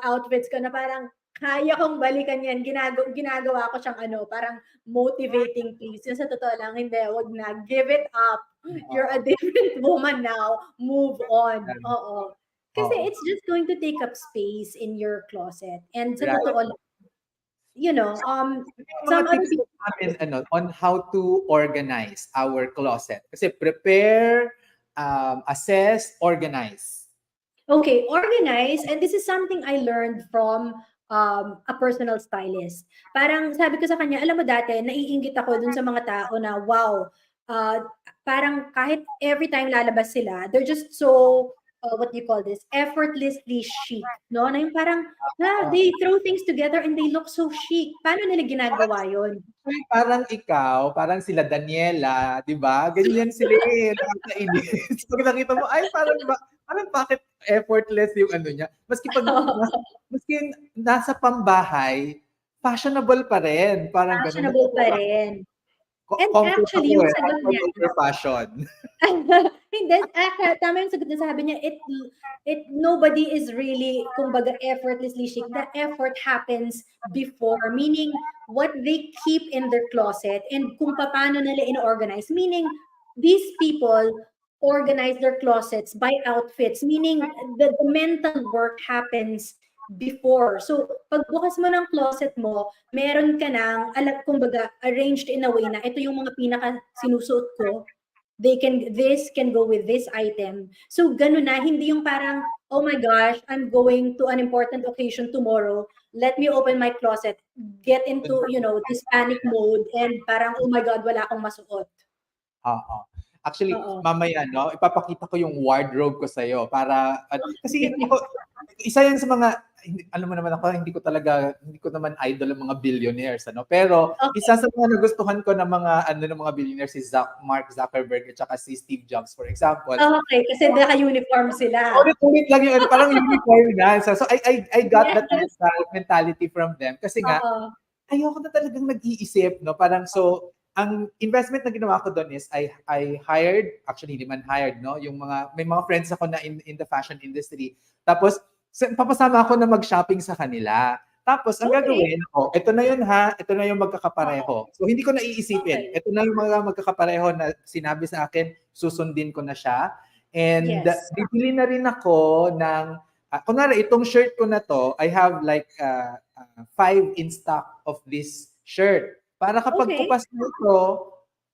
outfits ko na parang kaya kong balikan yan. Ginagawa ko siyang parang motivating piece. Yung sa totoo lang, hindi, wag na. Give it up. You're a different woman now. Move on. Oo. Kasi it's just going to take up space in your closet. And sa totoo lang, some other people on how to organize our closet. Kasi prepare, assess, organize. Okay, organize. And this is something I learned from a personal stylist. Parang sabi ko sa kanya, alam mo dati, naiinggit ako dun sa mga tao na, wow, parang kahit every time lalabas sila, they're just so, what do you call this, effortlessly chic. No? Na yung parang, they throw things together and they look so chic. Paano nila ginagawa yun? Parang ikaw, parang sila Daniela, di ba? Ganyan sila nakakainis. Pag nakita mo, ay parang bakit effortless yung niya. Maski nasa pambahay, fashionable pa rin. Parang fashionable pa rin. And actually, yung sagot niya, fashion. hindi, tama yung sagot niya, sabi niya, nobody is really, kumbaga, effortlessly chic. The effort happens before, meaning what they keep in their closet and kung paano nila in-organize. Meaning, these people organize their closets by outfits, meaning the mental work happens before. So, pagbukas mo ng closet mo, meron ka ng, kumbaga, arranged in a way na ito yung mga pinaka sinusuot ko. This can go with this item. So, ganun na, hindi yung parang, oh my gosh, I'm going to an important occasion tomorrow. Let me open my closet, get into, this panic mode, and parang, oh my God, wala akong masuot. Actually, mamaya, ipapakita ko yung wardrobe ko sa'yo para, kasi isa yan sa mga, alam mo naman ako, hindi ko naman idol ang mga billionaires, ano? Pero Okay. isa sa mga nagustuhan ko ng mga billionaires si Mark Zuckerberg at saka si Steve Jobs, for example. Okay, kasi naka-uniform sila. Ulit-ulit lang yun, parang uniform na. So I got that Yes. mentality from them kasi nga Oo. ayoko na talagang nag-iisip, no? Parang so ang investment na ginawa ko doon is I hired, actually hindi man hired, no? May mga friends ako na in the fashion industry. Tapos papasama ako na mag-shopping sa kanila. Tapos ang Okay. gagawin ko, ito na yun ha, ito na yung magkakapareho. So hindi ko na iisipin. Okay. Ito na yung mga magkakapareho na sinabi sa akin, susundin ko na siya. And Yes. bibili na rin ako ng kunwari, itong shirt ko na to, I have like 5 in stock of this shirt. Para kapag Okay. kupas na ito,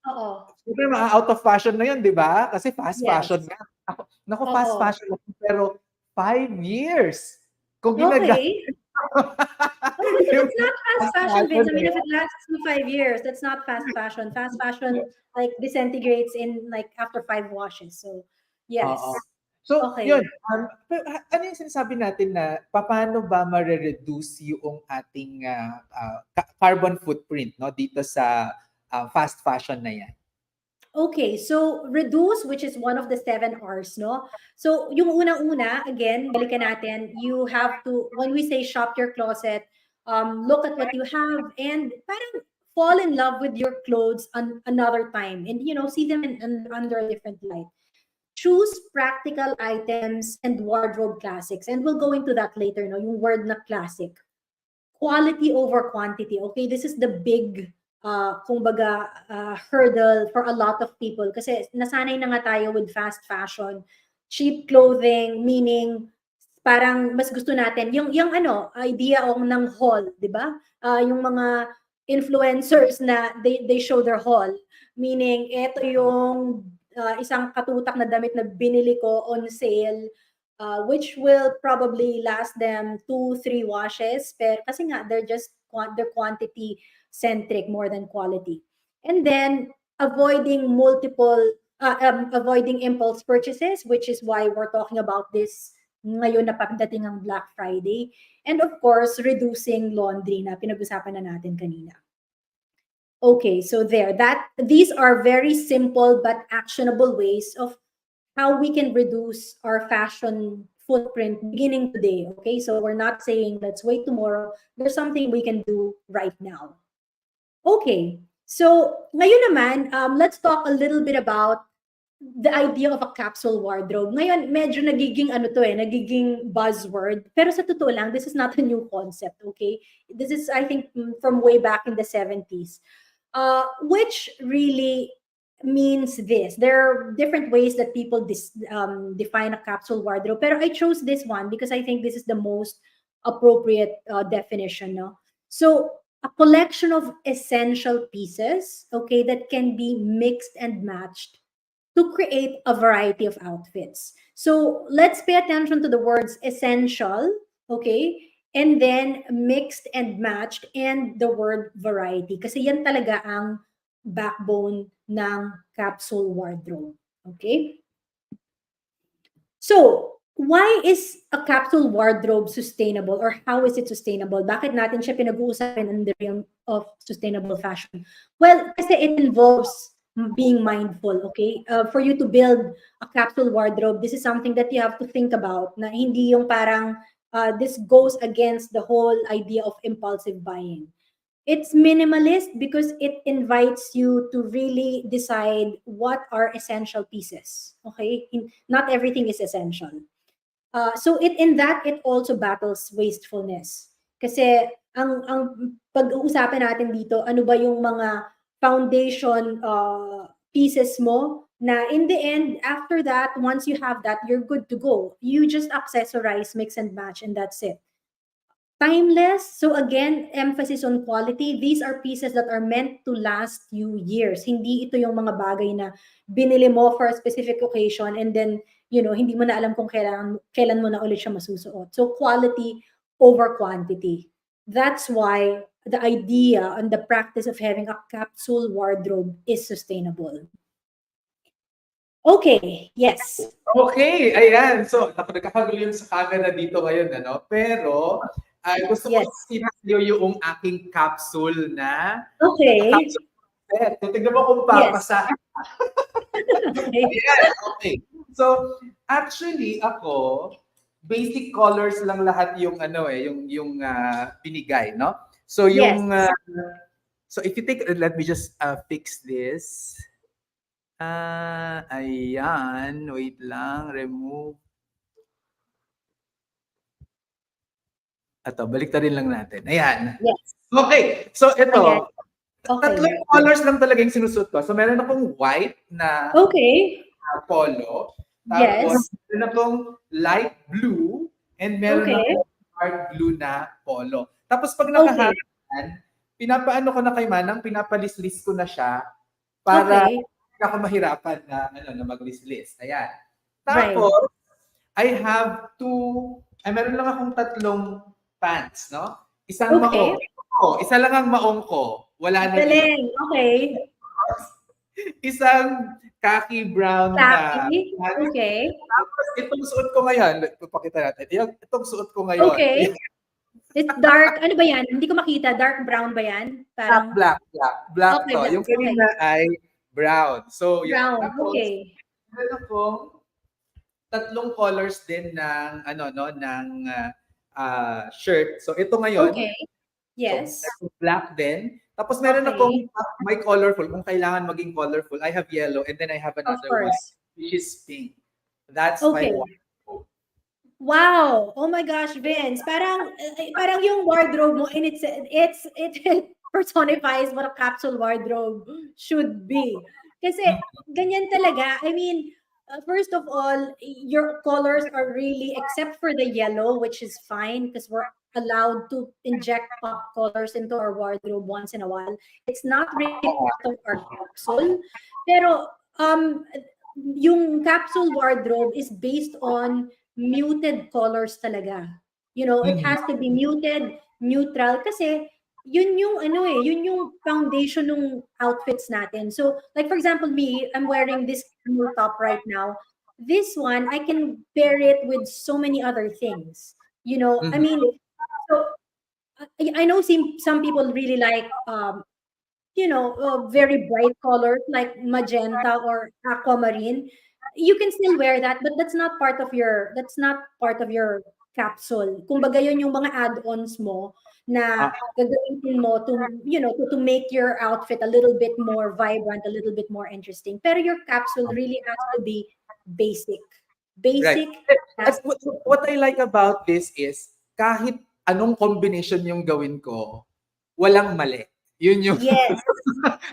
Oo. siyempre out of fashion na yun, di ba? Kasi fast Yes. fashion nga. Naku, fast Oo. fashion ako, pero 5 years kung ginagamit. Okay. It's not fast fashion, Vince. I mean, if it lasts you 5 years, that's not fast fashion. Fast fashion like disintegrates in like after 5 washes. So, yes. Oo. So, Okay. yun. Ano yung sinasabi natin na paano ba ma-reduce yung ating carbon footprint, no, dito sa fast fashion na yan? Okay, so reduce, which is one of the 7 R's, no? So yung unang-una, again, balikan natin, you have to, when we say shop your closet, look at what you have and parang fall in love with your clothes another time and, see them under a different light. Choose practical items and wardrobe classics. And we'll go into that later, no? Yung word na classic. Quality over quantity. Okay, this is the big kumbaga hurdle for a lot of people kasi nasanay na nga tayo with fast fashion, cheap clothing, meaning parang mas gusto natin yung idea ng haul, 'di ba? Yung mga influencers na they show their haul, meaning ito yung isang katutak na damit na binili ko on sale, which will probably last them 2-3 washes, pero kasi nga they're quantity centric more than quality. And then avoiding avoiding impulse purchases, which is why we're talking about this ngayon na pagdating ang Black Friday. And of course, reducing laundry na pinag-usapan na natin kanina. Okay, so these are very simple but actionable ways of how we can reduce our fashion footprint beginning today. Okay, so we're not saying let's wait tomorrow. There's something we can do right now. Okay, so ngayon naman, let's talk a little bit about the idea of a capsule wardrobe. Ngayon, medyo nagiging buzzword. Pero sa totoo lang, this is not a new concept, okay? This is, I think, from way back in the 70s, which really means this. There are different ways that people define a capsule wardrobe, pero I chose this one because I think this is the most appropriate definition, no? So, a collection of essential pieces, okay, that can be mixed and matched to create a variety of outfits. So let's pay attention to the words essential, okay, and then mixed and matched, and the word variety. Kasi yan talaga ang backbone ng capsule wardrobe, okay? So, why is a capsule wardrobe sustainable, or how is it sustainable? Bakit natin siya pinag-uusapan in the realm of sustainable fashion? Well, kasi it involves being mindful, okay? For you to build a capsule wardrobe, this is something that you have to think about, na hindi yung parang this goes against the whole idea of impulsive buying. It's minimalist because it invites you to really decide what are essential pieces, okay? Not everything is essential. So in that it also battles wastefulness. Kasi ang pag-uusapan natin dito, ano ba yung mga foundation pieces mo na in the end, after that, once you have that, you're good to go. You just accessorize, mix and match, and that's it. Timeless. So again, emphasis on quality. These are pieces that are meant to last you years. Hindi ito yung mga bagay na binili mo for a specific occasion and then, hindi mo na alam kung kailan mo na ulit siya masusuot. So quality over quantity. That's why the idea and the practice of having a capsule wardrobe is sustainable. Okay, yes. Okay, ayan. So, nagkakagulo yung sa camera dito ngayon, ano? Pero, gusto ko Yes. i-sa'yo yung aking capsule na Okay. capsule set. So, tignan mo kung Yes. papasa. Okay. Ayan, okay. So, actually, ako, basic colors lang lahat yung ano yung binigay, no? So, yung Yes. so if you take, let me just fix this. Ayan. Wait lang. Remove. Ito, baliktarin lang natin. Ayan. Yes. Okay. So, ito. Ayan. Okay. Tatlong colors lang talaga yung sinusuot ko. So, meron akong white na Okay. polo. Yes. Tapos, meron akong light blue. And meron Okay. akong dark blue na polo. Tapos, pag Okay. nakaharan, pinapaano ko na kay Manang, pinapalislis ko na siya para Okay. hindi ako mahirapan na maglislis. Ayan. Right. Tapos, I have meron lang akong tatlong pants, no? Isang Okay. maong. Isa lang ang maong ko. Wala na Galing. Okay. isang khaki brown na Tacky. pants. Okay. Tapos itong suot ko ngayon, papakita natin. Itong suot ko ngayon. Okay. It's dark. Ano ba yan? Hindi ko makita. Dark brown ba yan? Parang Black Okay, to. black. Yung kanina ay brown. So, yun. brown. Tapos, Okay. meron akong tatlong colors din ng shirt. So ito ngayon, Okay. Yes. so, black din. Tapos meron Okay. akong may colorful kung kailangan maging colorful. I have yellow and then I have Of another one course. which is pink. That's Okay. my one. Wow! Oh my gosh, Vince. Parang yung wardrobe mo and it personifies what a capsule wardrobe should be. Kasi ganyan talaga. I mean, first of all, your colors are really, except for the yellow, which is fine because we're allowed to inject pop colors into our wardrobe once in a while. It's not really part of our capsule. Pero yung capsule wardrobe is based on muted colors talaga. You know, it has to be muted, neutral kasi yun yung yun yung foundation ng outfits natin. So, like for example, me, I'm wearing this blue top right now. This one, I can pair it with so many other things. You know, I mean, so I know some people really like very bright colors like magenta or aquamarine. You can still wear that, but that's not part of your capsule. Kumbaga yun yung mga add-ons mo na gagamitin mo to make your outfit a little bit more vibrant, a little bit more interesting. Pero your capsule really has to be basic. Basic. Right. What I like about this is kahit anong combination yung gawin ko, walang mali. Yun yung Yes.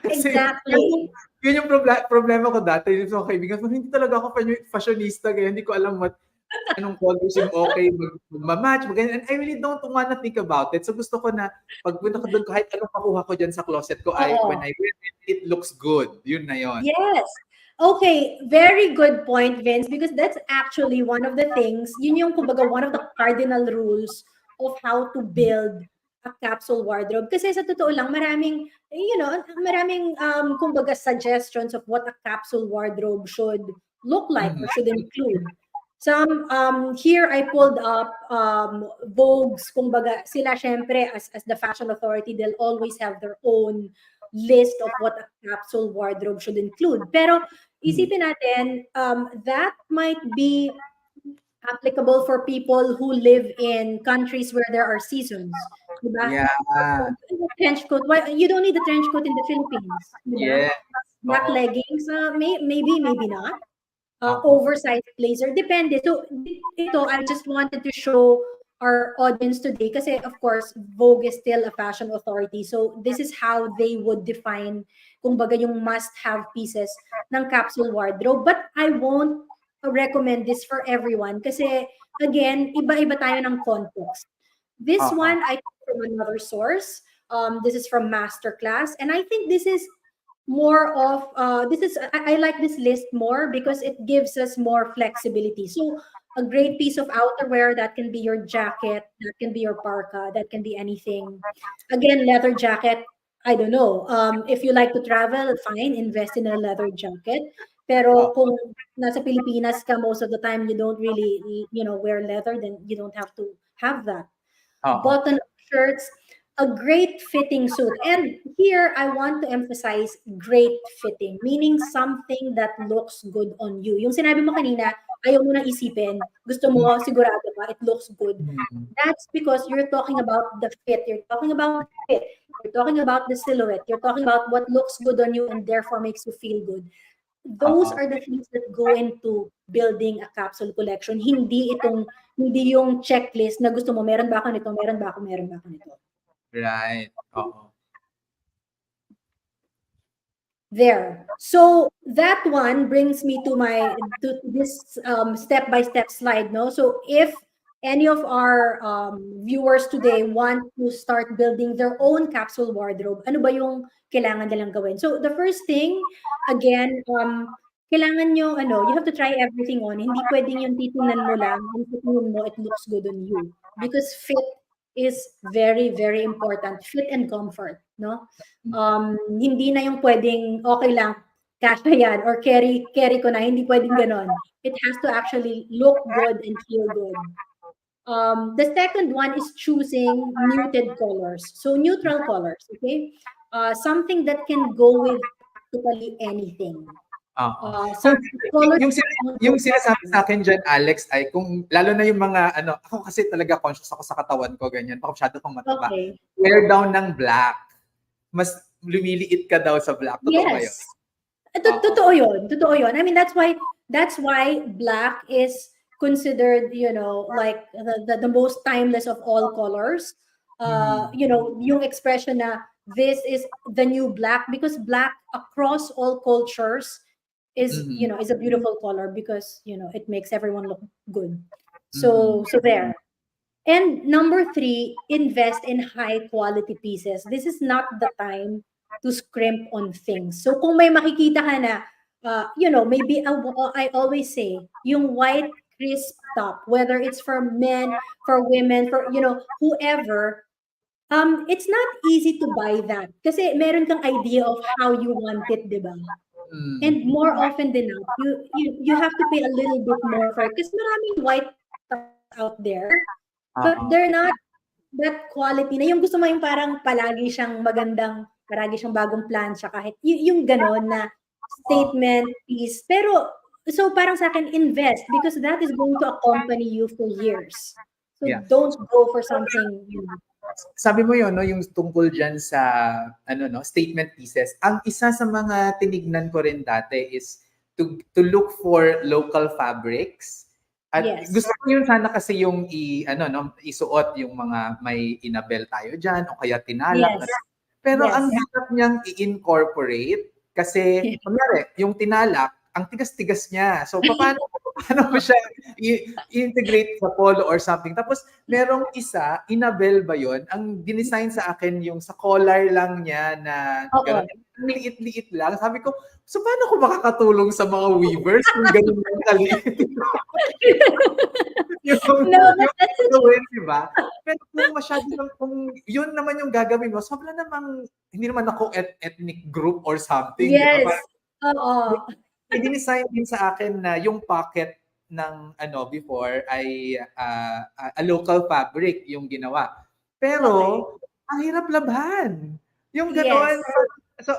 Exactly. Yun yung problema ko dati yung mga kaibigan ko, hindi talaga ako fashionista kaya hindi ko alam anong colors yung okay mag-match, and I really don't wanna think about it. So gusto ko na pag punta ko doon, kahit anong makuha ko dyan sa closet ko, when I wear it looks good. Yun na yun. Yes. Okay, very good point, Vince, because that's actually one of the things, yun yung kumbaga one of the cardinal rules of how to build a capsule wardrobe. Kasi sa totoo lang, maraming kumbaga suggestions of what a capsule wardrobe should look like or should include. Some here I pulled up Vogue's, kumbaga sila syempre as the fashion authority, they'll always have their own list of what a capsule wardrobe should include. Pero isipin natin, that might be applicable for people who live in countries where there are seasons. Diba? Yeah. Trench coat. Why you don't need the trench coat in the Philippines? Diba? Yeah. Black leggings, maybe not. Oversized blazer, depende. So ito, I just wanted to show our audience today kasi of course Vogue is still a fashion authority, so this is how they would define kumbaga yung must-have pieces ng capsule wardrobe. But I won't recommend this for everyone kasi again, iba-iba tayo ng context. This one I took from another source. This is from Masterclass, and I think this is more of I like this list more because it gives us more flexibility. So a great piece of outerwear, that can be your jacket, that can be your parka, that can be anything. Again, leather jacket, I don't know. If you like to travel, fine, invest in a leather jacket. Pero kung nasa Pilipinas ka most of the time, you don't really, wear leather, then you don't have to have that. Button shirts, a great fitting suit. And here I want to emphasize great fitting, meaning something that looks good on you. Yung sinabi mo kanina, ayaw mo nang isipin, gusto mo sigurado ka, it looks good. That's because you're talking about the fit. You're talking about the fit. You're talking about the silhouette. You're talking about what looks good on you and therefore makes you feel good. Those are the things that go into building a capsule collection. Hindi yung checklist na gusto mo, meron ba ako nito, meron ba ako nito. Right. There. So that one brings me to this step-by-step slide, no? So if any of our viewers today want to start building their own capsule wardrobe, ano ba yung kailangan nilang gawin? So the first thing, again, kailangan nyo, you have to try everything on. Hindi pwedeng yung titingnan mo lang, yung titingnan mo, it looks good on you. Because fit is very, very important. Fit and comfort, no? Hindi na yung pwedeng, okay lang, kasha yan, or carry ko na, hindi pwedeng ganon. It has to actually look good and feel good. The second one is choosing muted colors. So neutral colors, okay? Something that can go with totally anything. Yung sinasabi sa akin dyan, Alex, ay kung lalo na yung mga ako kasi talaga conscious ako sa katawan ko, ganyan, baka masyado kong mataba. Okay. Wear down ng black. Mas lumiliit ka daw sa black. Totoo ba yun? Totoo yun. I mean, that's why black is considered, like the most timeless of all colors. Yung expression na this is the new black, because black across all cultures is is a beautiful color, because it makes everyone look good. So there. And number 3, invest in high quality pieces. This is not the time to scrimp on things. So kung may makikita ka na, maybe I always say, yung white crisp top, whether it's for men, for women, for whoever, it's not easy to buy that kasi meron kang idea of how you want it, di ba? And more often than not, you have to pay a little bit more for it because maraming white tops out there, but they're not that quality na yung gusto mo yung parang palagi siyang magandang, palagi siyang bagong plancha, kahit yung ganon na statement piece. Pero so parang sa akin, invest, because that is going to accompany you for years. So don't go for something. Sabi mo yun, no, yung tungkol dyan sa statement pieces. Ang isa sa mga tinignan ko rin dati is to look for local fabrics. At gusto ko yun sana kasi yung isuot yung mga may inabel tayo dyan o kaya tinalak. Pero ang hirap niyang i-incorporate kasi kunyari, yung tinalak, ang tigas-tigas niya. So, paano mo siya i-integrate sa polo or something? Tapos, merong isa, inabel ba yun? Ang dinesign sa akin yung sa collar lang niya na liit-liit lang. Sabi ko, so paano ko makakatulong sa mga weavers kung ganun lang kaliit? That's diba? Pero kung masyado lang, kung yun naman yung gagawin mo, sobra namang, hindi naman ako ethnic group or something. Yes. Diba? I-design din sa akin na yung pocket ng before ay a local fabric yung ginawa. Pero ang hirap labhan. Yung gano'n. So,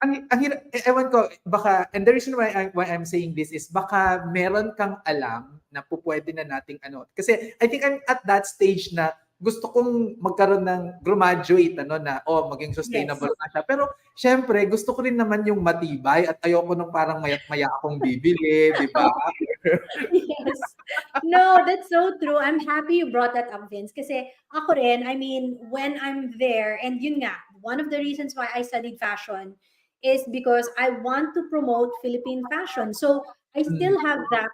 ang hirap, ewan ko, baka, and the reason why I'm saying this is baka meron kang alam na pupwede na nating kasi I think I'm at that stage na gusto kong magkaroon ng graduate na maging sustainable na siya. Pero syempre, gusto ko rin naman yung matibay at ayoko nung parang mayat-maya akong bibili, di ba? Yes. No, that's so true. I'm happy you brought that up, Vince. Kasi ako rin, I mean, when I'm there, and yun nga, one of the reasons why I studied fashion is because I want to promote Philippine fashion. So I still have that.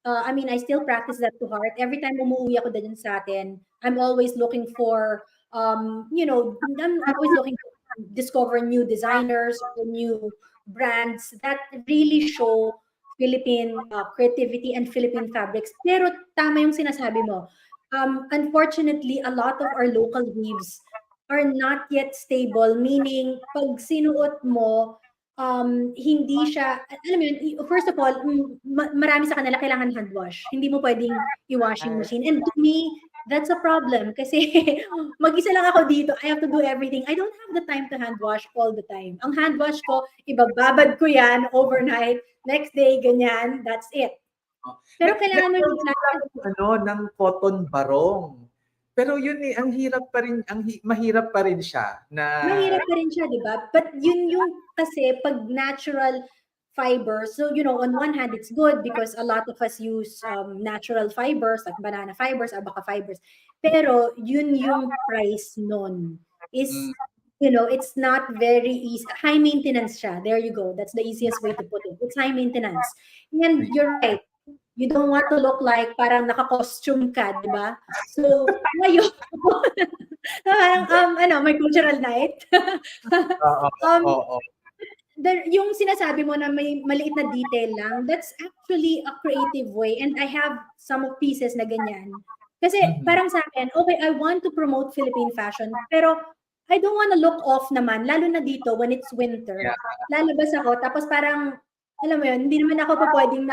I still practice that to heart. Every time umuwi ako dyan sa atin, I'm always looking for, I'm always looking to discover new designers or new brands that really show Philippine creativity and Philippine fabrics. Pero tama yung sinasabi mo. Unfortunately, a lot of our local weaves are not yet stable, meaning pag sinuot mo, hindi siya, alam mo yun, first of all, marami sa kanila kailangan hand wash. Hindi mo pwedeng i-washing machine. And to me, that's a problem kasi mag-isa lang ako dito. I have to do everything. I don't have the time to hand wash all the time. Ang hand wash ko, ibababad ko yan overnight. Next day, ganyan. That's it. Pero kailangan mo yung ng cotton barong. Pero yun ang hirap pa rin, mahirap pa rin siya na mahirap pa rin siya, di ba? But yun yung kasi pag natural fibers, so on one hand, it's good because a lot of us use natural fibers like banana fibers, albaca fibers. Pero yun yung price nun is, it's not very easy. High maintenance siya. There you go. That's the easiest way to put it. It's high maintenance. And you're right. You don't want to look like parang naka-costume ka, di ba? So, ngayon, parang, may cultural night. Yung sinasabi mo na may maliit na detail lang, that's actually a creative way. And I have some pieces na ganyan. Kasi parang sa akin, okay, I want to promote Philippine fashion, pero I don't want to look off naman, lalo na dito when it's winter. Yeah. Lalabas ako, tapos parang, alam mo yun, hindi naman ako pa pwedeng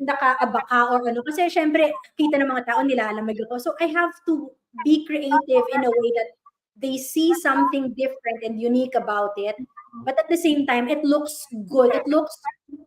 naka-abaka or ano. Kasi syempre, kita ng mga tao, nilalamig ako. So I have to be creative in a way that they see something different and unique about it. But at the same time, it looks good. It looks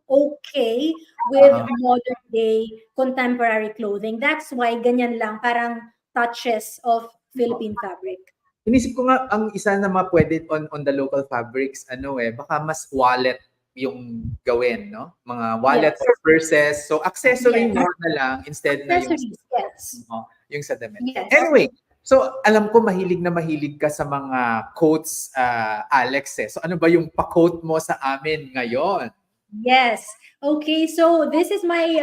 okay with modern day contemporary clothing. That's why ganyan lang, parang touches of Philippine fabric. Inisip ko nga, ang isa na pwede on the local fabrics, baka mas wallet yung gawin, no? Mga wallet or purses. So, accessory more na lang instead na yung sa damit. Yes. Anyway, so alam ko mahilig ka sa mga quotes, Alex. So, ano ba yung pa-quote mo sa amin ngayon? Yes. Okay, so this is my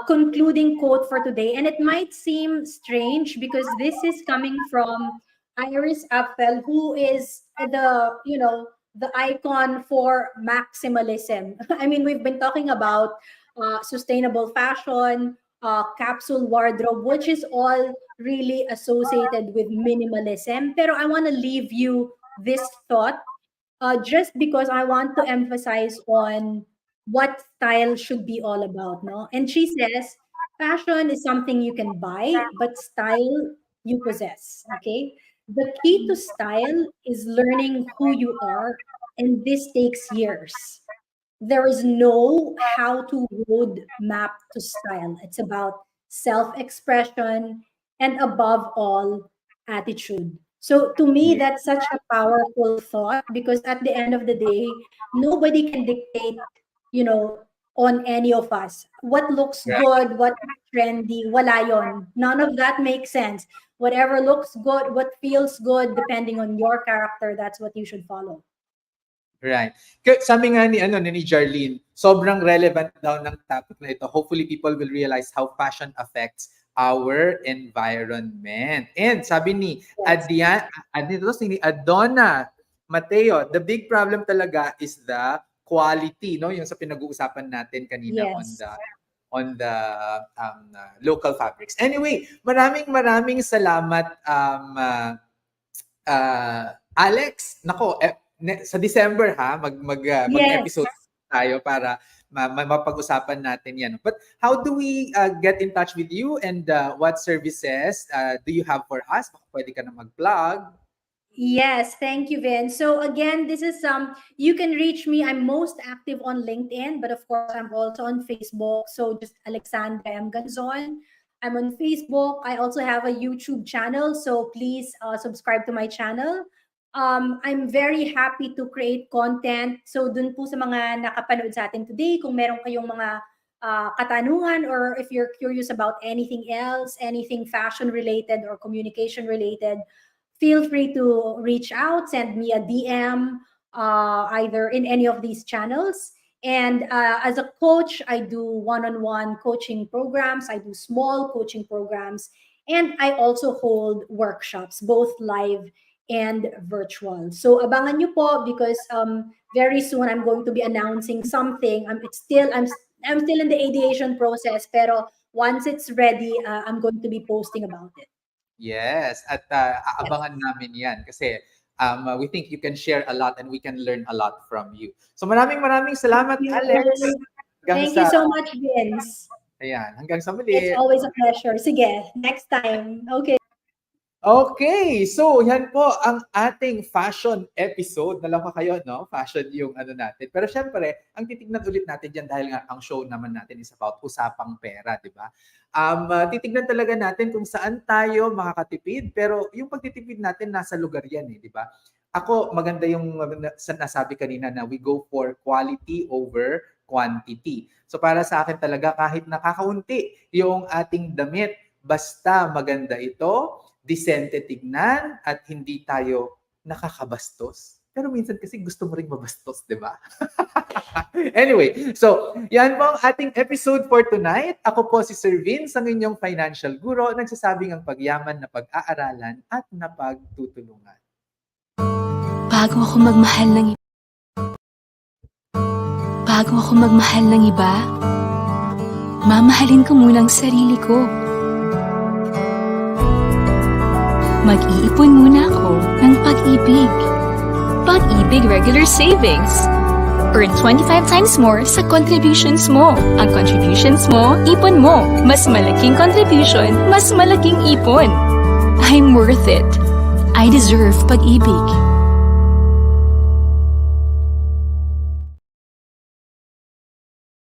concluding quote for today. And it might seem strange because this is coming from Iris Apfel, who is the icon for maximalism. I mean, we've been talking about sustainable fashion, capsule wardrobe, which is all really associated with minimalism. Pero I want to leave you this thought just because I want to emphasize on what style should be all about, no? And she says, fashion is something you can buy, but style you possess, okay? The key to style is learning who you are, and this takes years. There is no how-to road map to style. It's about self-expression and above all, attitude. So to me, that's such a powerful thought because at the end of the day, nobody can dictate, on any of us. What looks good, what is trendy, wala yon. None of that makes sense. Whatever looks good, what feels good, depending on your character, that's what you should follow. Right. Sabi nga ni Jarlene, sobrang relevant daw ng topic na ito. Hopefully people will realize how fashion affects our environment. And sabi ni Adonna Mateo, the big problem talaga is the quality, no? Yung sa pinag-uusapan natin kanina on the local fabrics. Anyway, maraming salamat Alex. Nako, sa December mag-episode tayo para mapag-usapan natin yan. But how do we get in touch with you and what services do you have for us? Pwede ka na mag-plug. Yes, thank you, Vin. So again, this is you can reach me. I'm most active on LinkedIn, but of course, I'm also on Facebook. So just Alex Ganzon. I'm on Facebook. I also have a YouTube channel. So please subscribe to my channel. I'm very happy to create content. So dun po sa mga nakapanood sa atin today, kung meron kayong mga katanungan or if you're curious about anything else, anything fashion related or communication related, feel free to reach out, send me a DM, either in any of these channels. And as a coach, I do one-on-one coaching programs. I do small coaching programs. And I also hold workshops, both live and virtual. So abangan nyo po because very soon I'm going to be announcing something. I'm still in the ideation process, pero once it's ready, I'm going to be posting about it. Yes, at aabangan namin yan kasi We think you can share a lot and we can learn a lot from you. So maraming salamat, Alex. Thank you so much, Vince. Ayan, hanggang sa muli. It's always a pleasure. Sige, next time. Okay. Okay, so yan po ang ating fashion episode. Nalaman kayo, no? Fashion yung ano natin. Pero syempre, ang titignan ulit natin dyan dahil nga ang show naman natin is about usapang pera, di ba? Titignan talaga natin kung saan tayo makakatipid. Pero yung pagtitipid natin, nasa lugar yan, di ba? Ako, maganda yung nasabi kanina na we go for quality over quantity. So para sa akin talaga, kahit nakakaunti yung ating damit, basta maganda ito, disente tignan at hindi tayo nakakabastos. Pero minsan kasi gusto mo ring mabastos, di ba? Anyway, so yan po ang ating episode for tonight. Ako po si Sir Vince, ang inyong financial guro, nagsasabing ang pagyaman na pag-aaralan at napagtutulungan. Bago ako magmahal ng iba, mamahalin ko munang sarili ko. Mag-iipon muna ako ng pag-ibig. Pag-ibig regular savings. Earn 25 times more sa contributions mo. Ang contributions mo, ipon mo. Mas malaking contribution, mas malaking ipon. I'm worth it. I deserve pag-ibig.